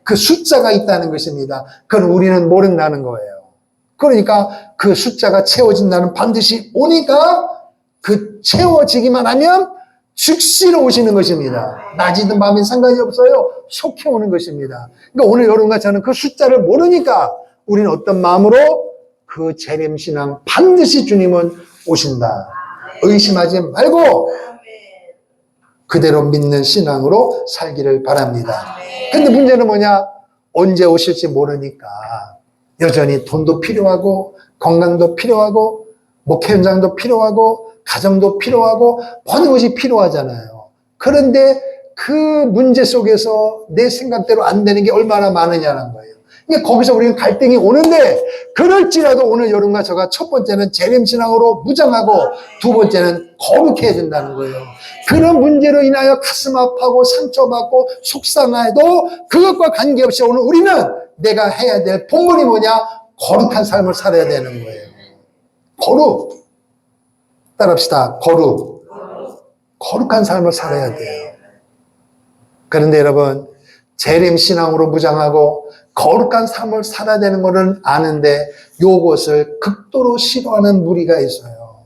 그 숫자가 있다는 것입니다. 그건 우리는 모른다는 거예요. 그러니까 그 숫자가 채워진다는 반드시 오니까 그 채워지기만 하면 즉시로 오시는 것입니다. 낮이든 밤이든 상관이 없어요. 속히 오는 것입니다. 그러니까 오늘 여러분과 저는 그 숫자를 모르니까 우리는 어떤 마음으로 그 재림신앙 반드시 주님은 오신다. 의심하지 말고 그대로 믿는 신앙으로 살기를 바랍니다. 근데 문제는 뭐냐? 언제 오실지 모르니까 여전히 돈도 필요하고 건강도 필요하고 목회 현장도 필요하고 가정도 필요하고 모든 것이 필요하잖아요. 그런데 그 문제 속에서 내 생각대로 안 되는 게 얼마나 많으냐는 거예요. 그러니까 거기서 우리는 갈등이 오는데 그럴지라도 오늘 여러분과 저가 첫 번째는 재림신앙으로 무장하고 두 번째는 거룩해야 된다는 거예요. 그런 문제로 인하여 가슴 아파하고 상처받고 속상해도 그것과 관계없이 오늘 우리는 내가 해야 될 본분이 뭐냐? 거룩한 삶을 살아야 되는 거예요. 거룩. 따라합시다. 거룩. 거룩한 삶을 살아야 돼요. 그런데 여러분, 재림신앙으로 무장하고 거룩한 삶을 살아야 되는 것은 아는데 요것을 극도로 싫어하는 무리가 있어요.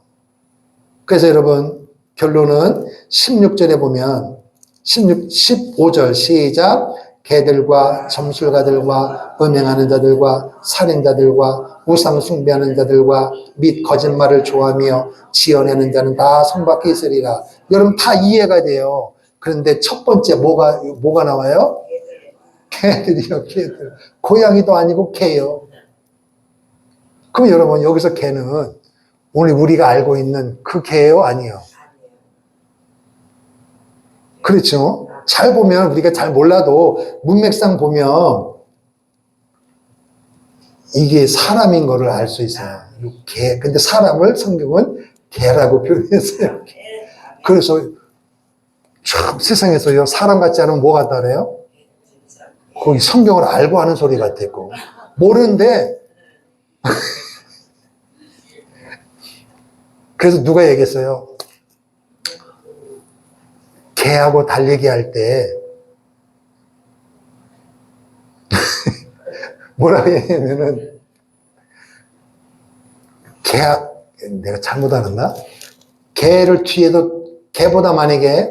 그래서 여러분, 결론은 16절에 보면 15절 시작. 개들과 점술가들과 음행하는 자들과 살인자들과 우상 숭배하는 자들과 및 거짓말을 좋아하며 지어내는 자는 다 성 밖에 있으리라. 여러분 다 이해가 돼요. 그런데 첫 번째 뭐가 나와요? 개들이요, 개들. 고양이도 아니고 개요. 그럼 여러분 여기서 개는 오늘 우리가 알고 있는 그 개요, 아니요? 그렇죠? 잘 보면 우리가 잘 몰라도 문맥상 보면 이게 사람인 거를 알 수 있어요. 개. 근데 사람을 성경은 개라고 표현했어요. 그래서 참 세상에서요, 사람 같지 않으면 뭐 같다래요? 거기 성경을 알고 하는 소리 같았고. 모르는데, 그래서 누가 얘기했어요? 개하고 달리기 할 때, 뭐라고 얘기하면은, 내가 잘못 알았나? 개를 뒤에서, 개보다 만약에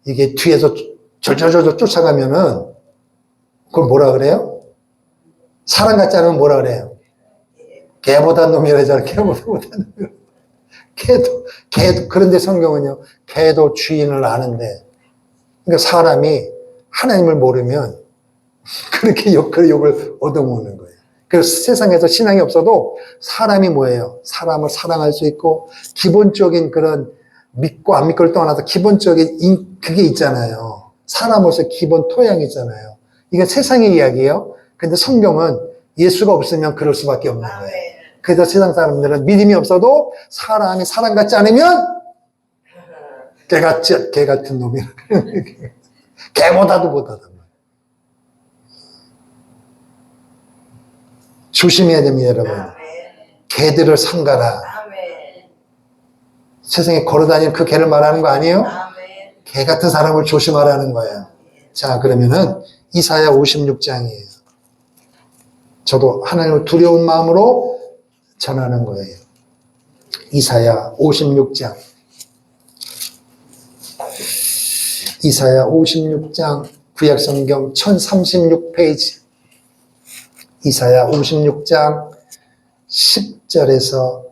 이게 뒤에서 절절절절 쫓아가면은, 그걸 뭐라 그래요? 사람 같지 않으면 뭐라 그래요? 개보다 놈이라잖아. 개보다 못하는 놈. 개도, 그런데 성경은요, 개도 주인을 아는데, 그러니까 사람이 하나님을 모르면 그렇게 욕을 얻어먹는 거예요. 그래서 세상에서 신앙이 없어도 사람이 뭐예요? 사람을 사랑할 수 있고, 기본적인 그런 믿고 안 믿고를 떠나서 기본적인 그게 있잖아요. 사람으로서 기본 토양이 있잖아요. 이게 세상의 이야기예요. 근데 성경은 예수가 없으면 그럴 수밖에 없는 거예요. 그래서 세상 사람들은 믿음이 없어도 사람이 사람 같지 않으면 개 같은 놈이야. 개보다도 못하단 말이에요. 조심해야 됩니다, 여러분. 개들을 삼가라. 세상에 걸어다니는 그 개를 말하는 거 아니에요? 개 같은 사람을 조심하라는 거예요. 자, 그러면은 이사야 56장이에요. 저도 하나님을 두려운 마음으로 전하는 거예요. 이사야 56장. 이사야 56장 구약성경 1036페이지. 이사야 56장 10절에서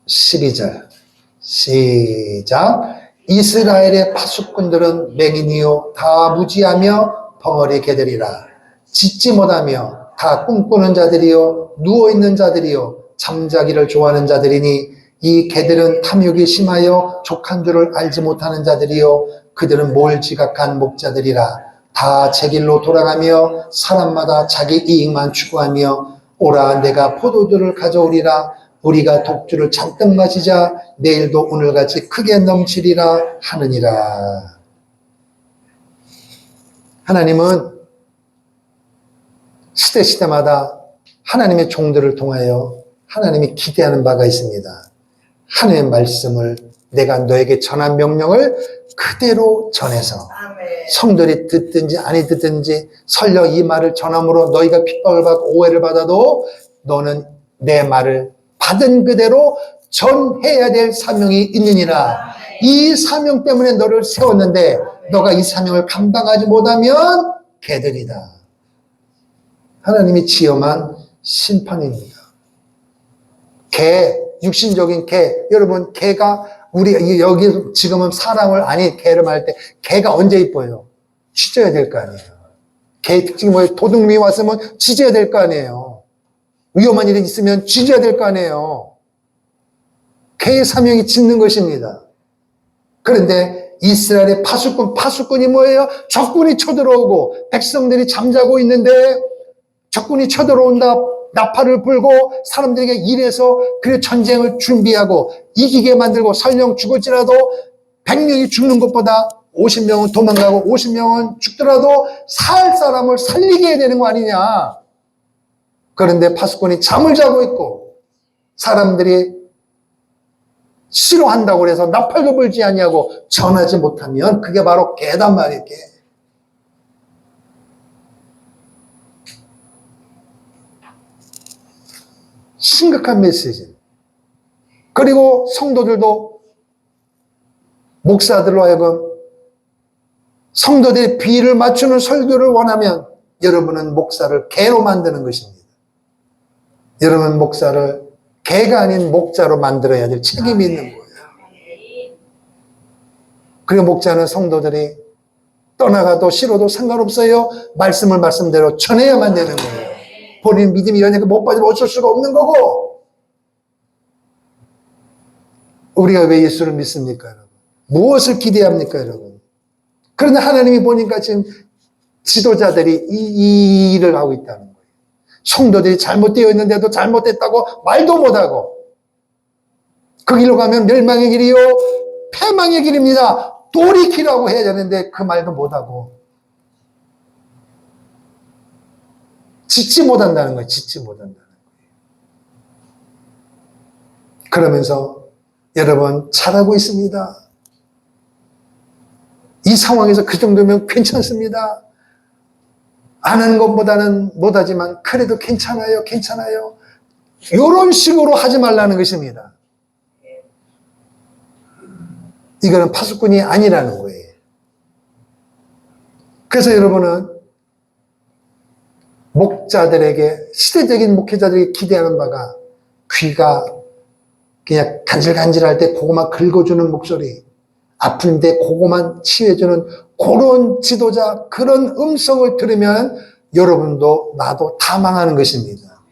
12절. 시작. 이스라엘의 파수꾼들은 맹인이요 다 무지하며 벙어리 개들이라. 짖지 못하며 다 꿈꾸는 자들이요 누워있는 자들이요 잠자기를 좋아하는 자들이니 이 개들은 탐욕이 심하여 족한 줄을 알지 못하는 자들이요 그들은 몰지각한 목자들이라. 다 제 길로 돌아가며 사람마다 자기 이익만 추구하며 오라 내가 포도주를 가져오리라. 우리가 독주를 잔뜩 마시자 내일도 오늘같이 크게 넘치리라 하느니라. 하나님은 시대마다 하나님의 종들을 통하여 하나님이 기대하는 바가 있습니다. 하나님의 말씀을 내가 너에게 전한 명령을 그대로 전해서 성도들이 듣든지 아니 듣든지 설령 이 말을 전함으로 너희가 핍박을 받고 오해를 받아도 너는 내 말을 받은 그대로 전해야 될 사명이 있느니라. 이 사명 때문에 너를 세웠는데 너가 이 사명을 감당하지 못하면 개들이다. 하나님이 지엄한 심판입니다. 개, 육신적인 개. 여러분, 개가 우리 여기 지금은 사람을 아니 개를 말할 때 개가 언제 이뻐요? 짖어야 될 거 아니에요. 개의 특징이 뭐예요? 도둑놈이 왔으면 짖어야 될 거 아니에요. 위험한 일이 있으면 짖어야 될 거 아니에요. 개의 사명이 짖는 것입니다. 그런데 이스라엘의 파수꾼이 뭐예요? 적군이 쳐들어오고 백성들이 잠자고 있는데 적군이 쳐들어온다. 나팔을 불고 사람들에게 일해서 그 전쟁을 준비하고 이기게 만들고 설령 죽을지라도 100명이 죽는 것보다 50명은 도망가고 50명은 죽더라도 살 사람을 살리게 해야 되는 거 아니냐. 그런데 파수꾼이 잠을 자고 있고 사람들이 싫어한다고 해서 나팔도 불지 아니하고 전하지 못하면 그게 바로 개단 말이에요. 개. 심각한 메시지. 그리고 성도들도 목사들로 하여금 성도들의 비를 맞추는 설교를 원하면 여러분은 목사를 개로 만드는 것입니다. 여러분 목사를 개가 아닌 목자로 만들어야 될 책임이 있는 거예요. 그리고 목자는 성도들이 떠나가도 싫어도 상관없어요. 말씀을 말씀대로 전해야만 되는 거예요. 본인 믿음이 이러니까 못 빠지면 어쩔 수가 없는 거고. 우리가 왜 예수를 믿습니까, 여러분? 무엇을 기대합니까, 여러분? 그런데 하나님이 보니까 지금 지도자들이 이 일을 하고 있다는 거예요. 성도들이 잘못되어 있는데도 잘못됐다고 말도 못하고 그 길로 가면 멸망의 길이요 패망의 길입니다. 돌이키라고 해야 되는데 그 말도 못하고 짓지 못한다는 거예요. 짓지 못한다는 거예요. 그러면서 여러분 잘하고 있습니다. 이 상황에서 그 정도면 괜찮습니다. 안 하는 것보다는 못하지만 그래도 괜찮아요. 괜찮아요. 이런 식으로 하지 말라는 것입니다. 이거는 파수꾼이 아니라는 거예요. 그래서 여러분은 목자들에게, 시대적인 목회자들에게 기대하는 바가 귀가 그냥 간질간질할 때 그거만 긁어주는 목소리, 아픈데 그거만 치유해주는 그런 지도자, 그런 음성을 들으면 여러분도 나도 다 망하는 것입니다.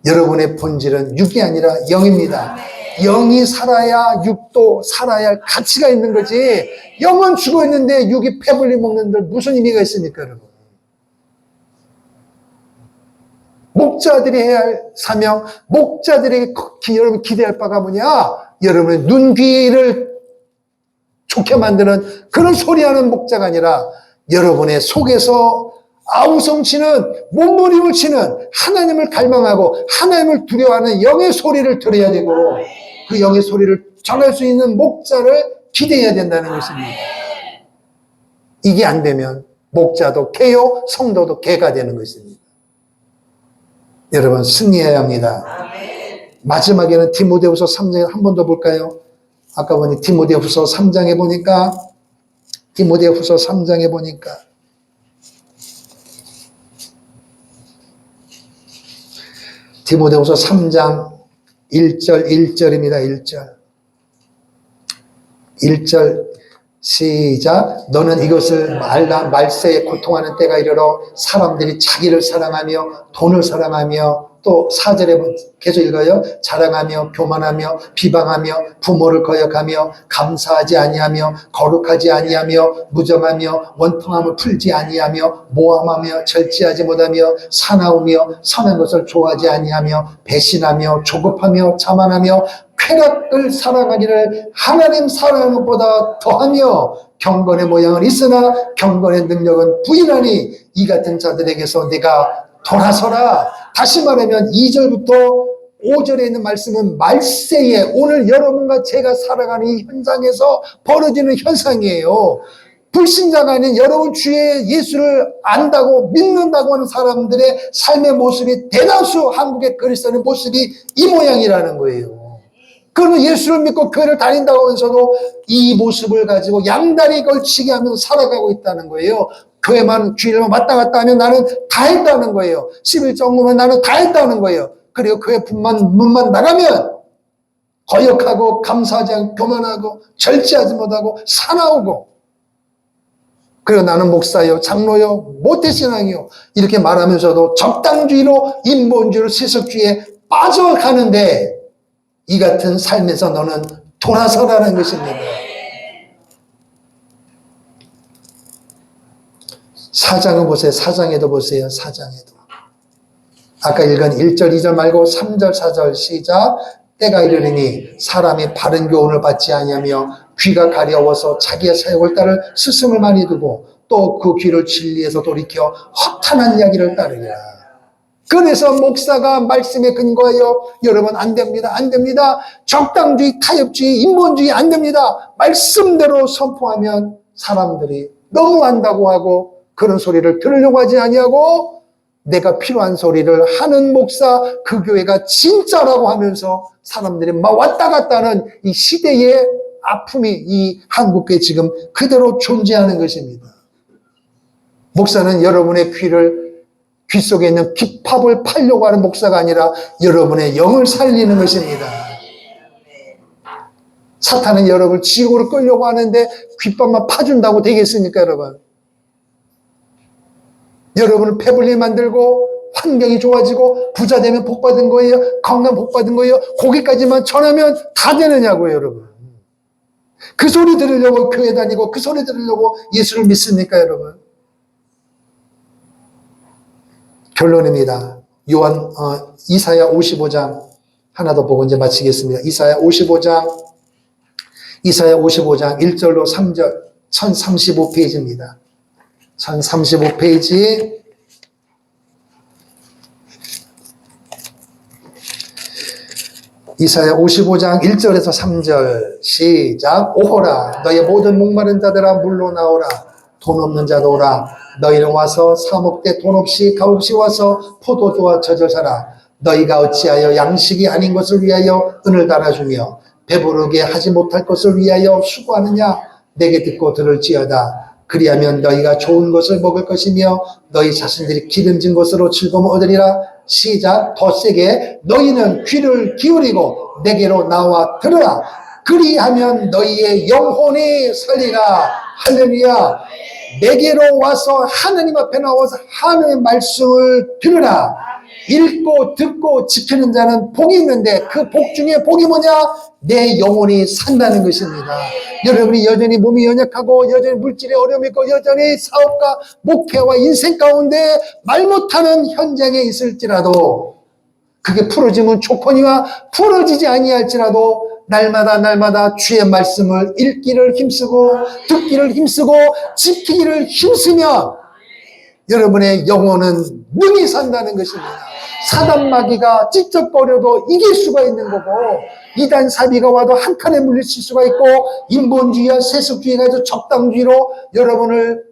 여러분의 본질은 육이 아니라 영입니다. 영이 살아야 육도 살아야 할 가치가 있는 거지, 영은 죽어 있는데 육이 패불리 먹는들 무슨 의미가 있습니까, 여러분? 목자들이 해야 할 사명, 목자들에게 여러분 기대할 바가 뭐냐? 여러분의 눈, 귀를 좋게 만드는 그런 소리하는 목자가 아니라 여러분의 속에서 아우성치는, 몸부림을 치는, 하나님을 갈망하고 하나님을 두려워하는 영의 소리를 들어야 되고, 그 영의 소리를 전할 수 있는 목자를 기대해야 된다는 것입니다. 이게 안 되면 목자도 개요, 성도도 개가 되는 것입니다. 여러분 승리해야 합니다. 마지막에는 디모데후서 3장에 한 번 더 볼까요? 아까 보니 디모데후서 3장에 보니까 디모데후서 3장에 보니까 디모데후서 3장 1절 1절입니다. 1절 시작. 너는 이것을 알라. 말세에 고통하는 때가 이르러 사람들이 자기를 사랑하며 돈을 사랑하며, 또 4절에 계속 읽어요. 자랑하며 교만하며 비방하며 부모를 거역하며 감사하지 아니하며 거룩하지 아니하며 무정하며 원통함을 풀지 아니하며 모함하며 절제하지 못하며 사나우며 선한 것을 좋아하지 아니하며 배신하며 조급하며 자만하며 쾌락을 사랑하기를 하나님 사랑하는 것보다 더하며 경건의 모양은 있으나 경건의 능력은 부인하니 이 같은 자들에게서 내가 돌아서라. 다시 말하면 2절부터 5절에 있는 말씀은 말세에 오늘 여러분과 제가 살아가는 이 현장에서 벌어지는 현상이에요. 불신자가 아닌 여러분 주의 예수를 안다고 믿는다고 하는 사람들의 삶의 모습이 대다수 한국의 그리스도인의 모습이 이 모양이라는 거예요. 그러면 예수를 믿고 교회를 다닌다고 하면서도 이 모습을 가지고 양다리 걸치게 하면서 살아가고 있다는 거예요. 교회만 주일만 왔다 갔다 하면 나는 다 했다는 거예요. 11정도면 나는 다 했다는 거예요. 그리고 교회 문만 나가면 거역하고 감사하지 않고 교만하고 절제하지 못하고 사나우고, 그리고 나는 목사요, 장로요, 모태신앙이요 이렇게 말하면서도 적당주의로, 인본주의로, 세속주의에 빠져가는데 이 같은 삶에서 너는 돌아서라는 것입니다. 4장을 보세요. 4장에도 보세요. 4장에도. 아까 읽은 1절, 2절 말고 3절, 4절 시작. 때가 이르리니 사람이 바른 교훈을 받지 아니하며 귀가 가려워서 자기의 사역을 따를 스승을 많이 두고 또 그 귀를 진리에서 돌이켜 허탄한 이야기를 따르리라. 그래서 목사가 말씀에 근거하여 여러분 안 됩니다. 안 됩니다. 적당주의, 타협주의, 인본주의 안 됩니다. 말씀대로 선포하면 사람들이 너무 안다고 하고 그런 소리를 들으려고 하지 아니하고 내가 필요한 소리를 하는 목사, 그 교회가 진짜라고 하면서 사람들이 막 왔다 갔다 하는 이 시대의 아픔이 이 한국에 지금 그대로 존재하는 것입니다. 목사는 여러분의 귀 속에 있는 깃팝을 팔려고 하는 목사가 아니라 여러분의 영을 살리는 것입니다. 사탄은 여러분을 지옥으로 끌려고 하는데 깃밥만 파준다고 되겠습니까, 여러분? 여러분을 배불리 만들고 환경이 좋아지고 부자 되면 복 받은 거예요? 건강 복 받은 거예요? 거기까지만 전하면 다 되느냐고요, 여러분? 그 소리 들으려고 교회 다니고 그 소리 들으려고 예수를 믿습니까, 여러분? 결론입니다. 이사야 55장 하나 더 보고 이제 마치겠습니다. 이사야 55장 이사야 55장 1절로 3절 1035페이지입니다. 1035페이지 이사야 55장 1절에서 3절 시작. 오호라 너희 모든 목마른 자들아 물로 나오라. 돈 없는 자도 오라. 너희는 와서 사 먹되 돈 없이 값없이 와서 포도주와 젖을 사라. 너희가 어찌하여 양식이 아닌 것을 위하여 은을 달아주며 배부르게 하지 못할 것을 위하여 수고하느냐. 내게 듣고 들을지어다. 그리하면 너희가 좋은 것을 먹을 것이며 너희 자신들이 기름진 것으로 즐거움을 얻으리라. 시작. 더 세게 너희는 귀를 기울이고 내게로 나와 들으라. 그리하면 너희의 영혼이 살리라. 할렐루야. 내게로 와서 하나님 앞에 나와서 하나님의 말씀을 들으라. 읽고 듣고 지키는 자는 복이 있는데 그 복 중에 복이 뭐냐? 내 영혼이 산다는 것입니다. 여러분이 여전히 몸이 연약하고 여전히 물질에 어려움이 있고 여전히 사업과 목회와 인생 가운데 말 못하는 현장에 있을지라도 그게 풀어지면 좋거니와 풀어지지 아니할지라도 날마다 주의 말씀을 읽기를 힘쓰고 듣기를 힘쓰고 지키기를 힘쓰면 여러분의 영혼은 능히 산다는 것입니다. 사단 마귀가 찝쩍거려도 이길 수가 있는 거고 이단 사비가 와도 한 칸에 물리칠 수가 있고 인본주의와 세속주의가 아주 적당주의로 여러분을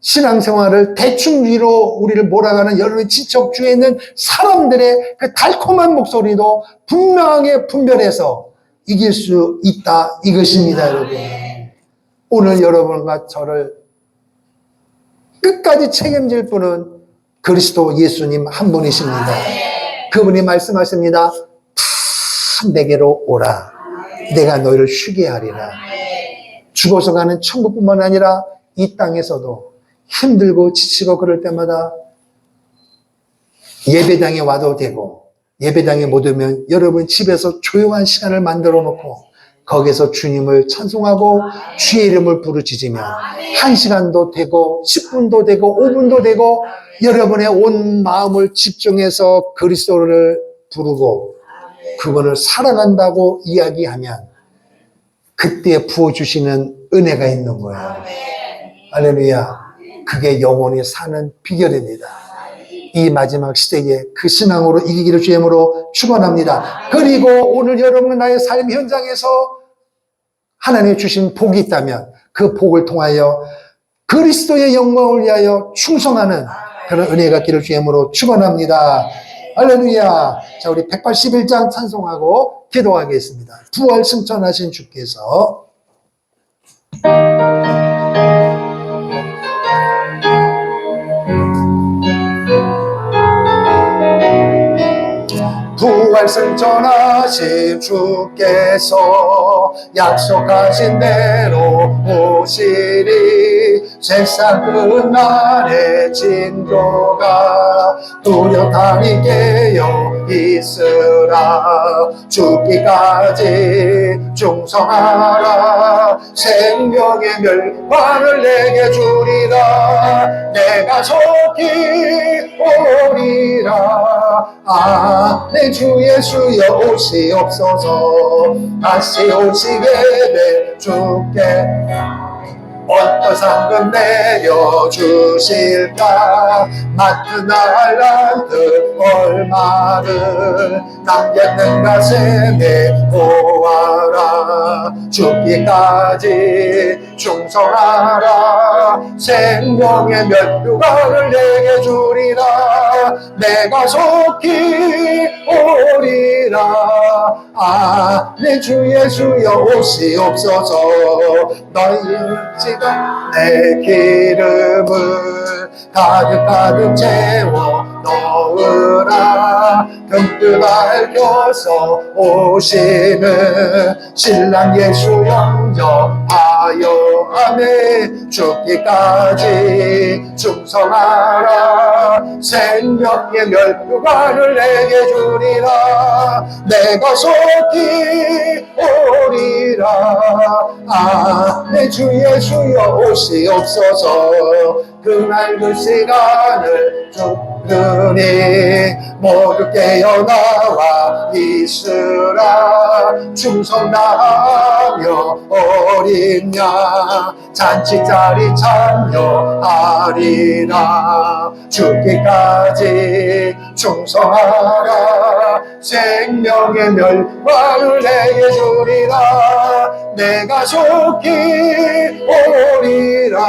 신앙생활을 대충주의로 우리를 몰아가는 여러분의 지적주의에 있는 사람들의 그 달콤한 목소리도 분명하게 분별해서 이길 수 있다 이것입니다. 여러분 오늘 여러분과 저를 끝까지 책임질 분은 그리스도 예수님 한 분이십니다. 그분이 말씀하십니다. 다 내게로 오라. 내가 너희를 쉬게 하리라. 죽어서 가는 천국뿐만 아니라 이 땅에서도 힘들고 지치고 그럴 때마다 예배당에 와도 되고 예배당에 못 오면 여러분 집에서 조용한 시간을 만들어 놓고 거기서 주님을 찬송하고 주의 이름을 부르짖으며 1시간도 되고 10분도 되고 5분도 되고 여러분의 온 마음을 집중해서 그리스도를 부르고 그분을 사랑한다고 이야기하면 그때 부어주시는 은혜가 있는 거예요. 할렐루야. 그게 영원히 사는 비결입니다. 이 마지막 시대에 그 신앙으로 이기기를 주임으로 축원합니다. 그리고 오늘 여러분 나의 삶 현장에서 하나님이 주신 복이 있다면 그 복을 통하여 그리스도의 영광을 위하여 충성하는 그런 은혜가 있기를 주임으로 축원합니다. 할렐루야. 자, 우리 181장 찬송하고 기도하겠습니다. 부활 승천하신 주께서 부활 승천하신 주께서 약속하신 대로 오시리. 세상 끝날의 징조가 뚜렷하니 깨어 있으라. 죽기까지 충성하라. 생명의 멸관을 내게 주리라. 내가 속히 오리라. 내 주 예수여 오시옵소서. 다시 오시게 될 주께 어떤 상금 내려주실까. 맡은 알란트 얼마를 남겼는가 세내 보아라. 죽기까지 충성하라. 생명의 면류관을 내게 주리라. 내가 속히 오리라. 내 주 예수여 오시옵소서. 너희 지가 내 기름을 가득 채워 넣으라. 덤불 밝혀서 오시는 신랑 예수 영접하여 아멘. 죽기까지 충성하라. 생명의 멸류관을 내게 주리라. 내가 속히 오리라. 내 주 예수여 오시옵소서. 그날 그 시간을 주느니 모두 깨어나와 있으라. 충성 다하며 어린 양 잔치자리 참여하리라. 죽기까지 충성하라. 생명의 멸망을 내게 주리라. 내가 속히 오리라.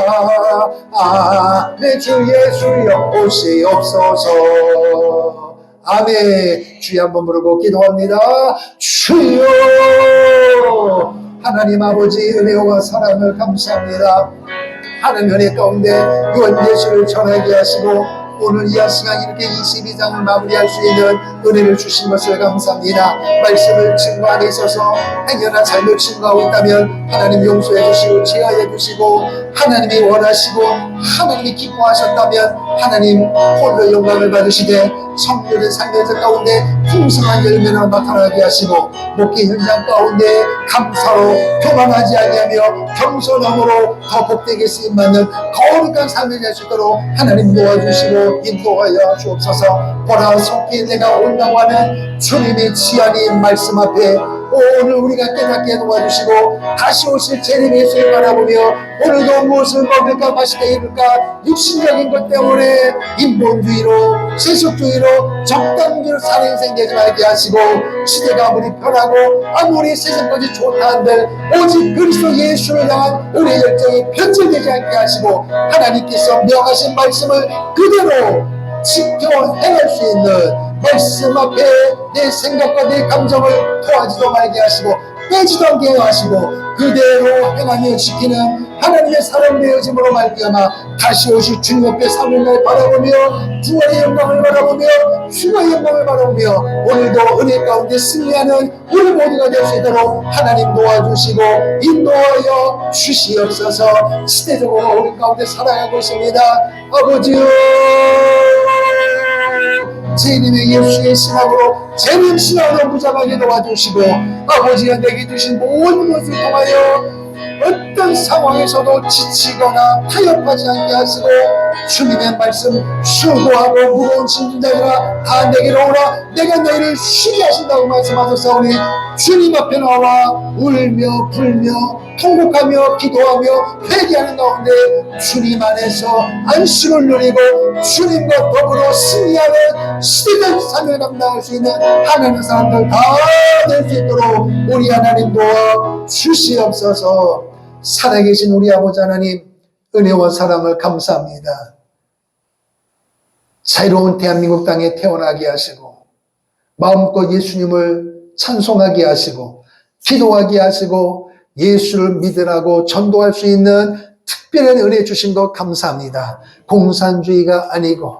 아멘. 주 예수여 오시옵소서. 아멘. 주여 한번 부르고 기도합니다. 주여. 하나님 아버지 은혜와 사랑을 감사합니다. 하나님 은혜 가운데 유언 예수를 전하게 하시고 오늘 이 시간 이렇게 22장을 마무리할 수 있는 은혜를 주신 것을 감사합니다. 말씀을 증거함에 있어서 행여나 잘못 증거하고 있다면 하나님 용서해 주시고 지하해 주시고, 하나님이 원하시고 하나님이 기뻐하셨다면 하나님 홀로 영광을 받으시되 성도의 삶의 가운데 풍성한 열매가 나타나게 하시고 목회 현장 가운데 감사로 교만하지 아니하며 겸손함으로 더 복되게 쓰임받는 거룩한 삶을 될 수 있도록 하나님 도와주시고 인도하여 주옵소서. 보라 속히 내가 온다고 하는 주님의 지안이 말씀 앞에 오늘 우리가 깨닫게 도와주시고 다시 오실 재림 예수를 바라보며 오늘도 무엇을 먹을까 마실까 입을까 육신적인 것 때문에 인본주의로 세속주의로 적당주의로 사는 인생 되지 말게 하시고, 시대가 아무리 편하고 아무리 세상까지 좋다 한들 오직 그리스도 예수를 향한 우리의 열정이 변질되지 않게 하시고 하나님께서 명하신 말씀을 그대로 지켜 행할 수 있는 말씀 앞에 내 생각과 내 감정을 토하지도 말게 하시고 빼지도 않게 하시고 그대로 행하며 지키는 하나님의 사람 되어짐으로 말미암아 다시 오실 주님 앞에 3일날 바라보며 부활의 영광을 바라보며 휴가의 영광을 바라보며 오늘도 은혜 가운데 승리하는 우리 모두가 될 수 있도록 하나님 도와주시고 인도하여 주시옵소서. 시대적으로 우리 가운데 살아가고 있습니다. 아버지요, 재림의 예수의 신학으로 재림 신학으로 무장하게 도와주시고 아버지가 내게 주신 모든 것을 통하여 어떤 상황에서도 지치거나 타협하지 않게 하시고 주님의 말씀 수고하고 무거운 짐진자들아 다 내게로 오라 내가 너희를 쉬게 하신다고 말씀하셨사오니 주님 앞에 나와 울며 불며 통곡하며 기도하며 회개하는 가운데 주님 안에서 안식을 누리고 주님과 더불어 승리하는 시대적 삶을 감당할 수 있는 하나님의 사람들 다 될 수 있도록 우리 하나님 도와 주시옵소서. 살아계신 우리 아버지 하나님 은혜와 사랑을 감사합니다. 자유로운 대한민국 땅에 태어나게 하시고 마음껏 예수님을 찬송하게 하시고 기도하게 하시고 예수를 믿으라고 전도할 수 있는 특별한 은혜 주신 것 감사합니다. 공산주의가 아니고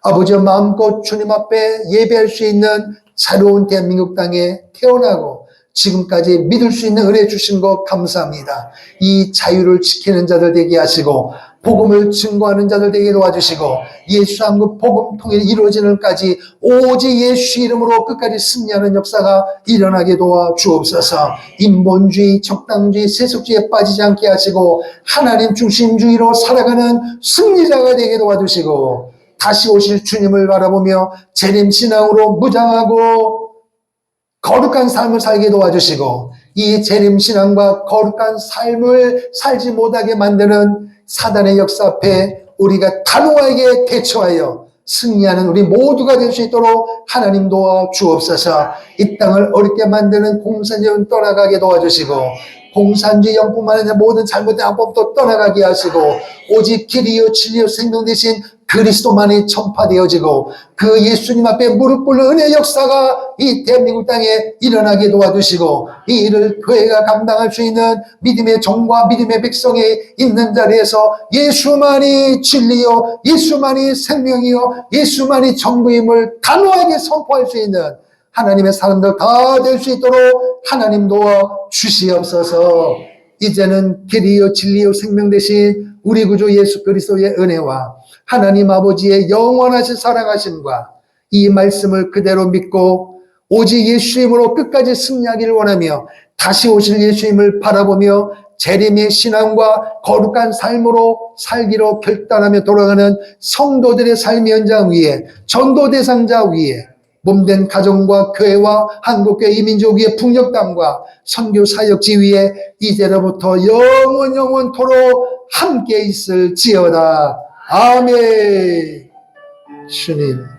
아버지의 마음껏 주님 앞에 예배할 수 있는 자유로운 대한민국 땅에 태어나고 지금까지 믿을 수 있는 은혜 주신 것 감사합니다. 이 자유를 지키는 자들 되게 하시고 복음을 증거하는 자들 되게 도와주시고 예수 한국 복음 통일 이루어지는까지 오직 예수 이름으로 끝까지 승리하는 역사가 일어나게 도와주옵소서. 인본주의, 적당주의, 세속주의에 빠지지 않게 하시고 하나님 중심주의로 살아가는 승리자가 되게 도와주시고 다시 오실 주님을 바라보며 재림신앙으로 무장하고 거룩한 삶을 살게 도와주시고 이 재림신앙과 거룩한 삶을 살지 못하게 만드는 사단의 역사 앞에 우리가 단호하게 대처하여 승리하는 우리 모두가 될 수 있도록 하나님 도와주옵소서. 이 땅을 어렵게 만드는 공산주의는 떠나가게 도와주시고 공산주의 영뿐만 아니라 모든 잘못된 악법도 떠나가게 하시고 오직 길이요 진리요 생명 되신 그리스도만이 전파되어지고 그 예수님 앞에 무릎 꿇는 은혜의 역사가 이 대한민국 땅에 일어나게 도와주시고 이 일을 교회가 감당할 수 있는 믿음의 종과 믿음의 백성이 있는 자리에서 예수만이 진리요 예수만이 생명이요 예수만이 전부임을 단호하게 선포할 수 있는 하나님의 사람들 다 될 수 있도록 하나님 도와 주시옵소서. 이제는 길이요 진리요 생명 되신 우리 구주 예수 그리스도의 은혜와 하나님 아버지의 영원하신 사랑하심과 이 말씀을 그대로 믿고 오직 예수님으로 끝까지 승리하기를 원하며 다시 오실 예수님을 바라보며 재림의 신앙과 거룩한 삶으로 살기로 결단하며 돌아가는 성도들의 삶의 현장 위에, 전도 대상자 위에, 몸된 가정과 교회와 한국교회 이민족 위에 풍력담과 선교 사역지 위에 이제로부터 영원토록 함께 있을지어다. 아멘. 주님.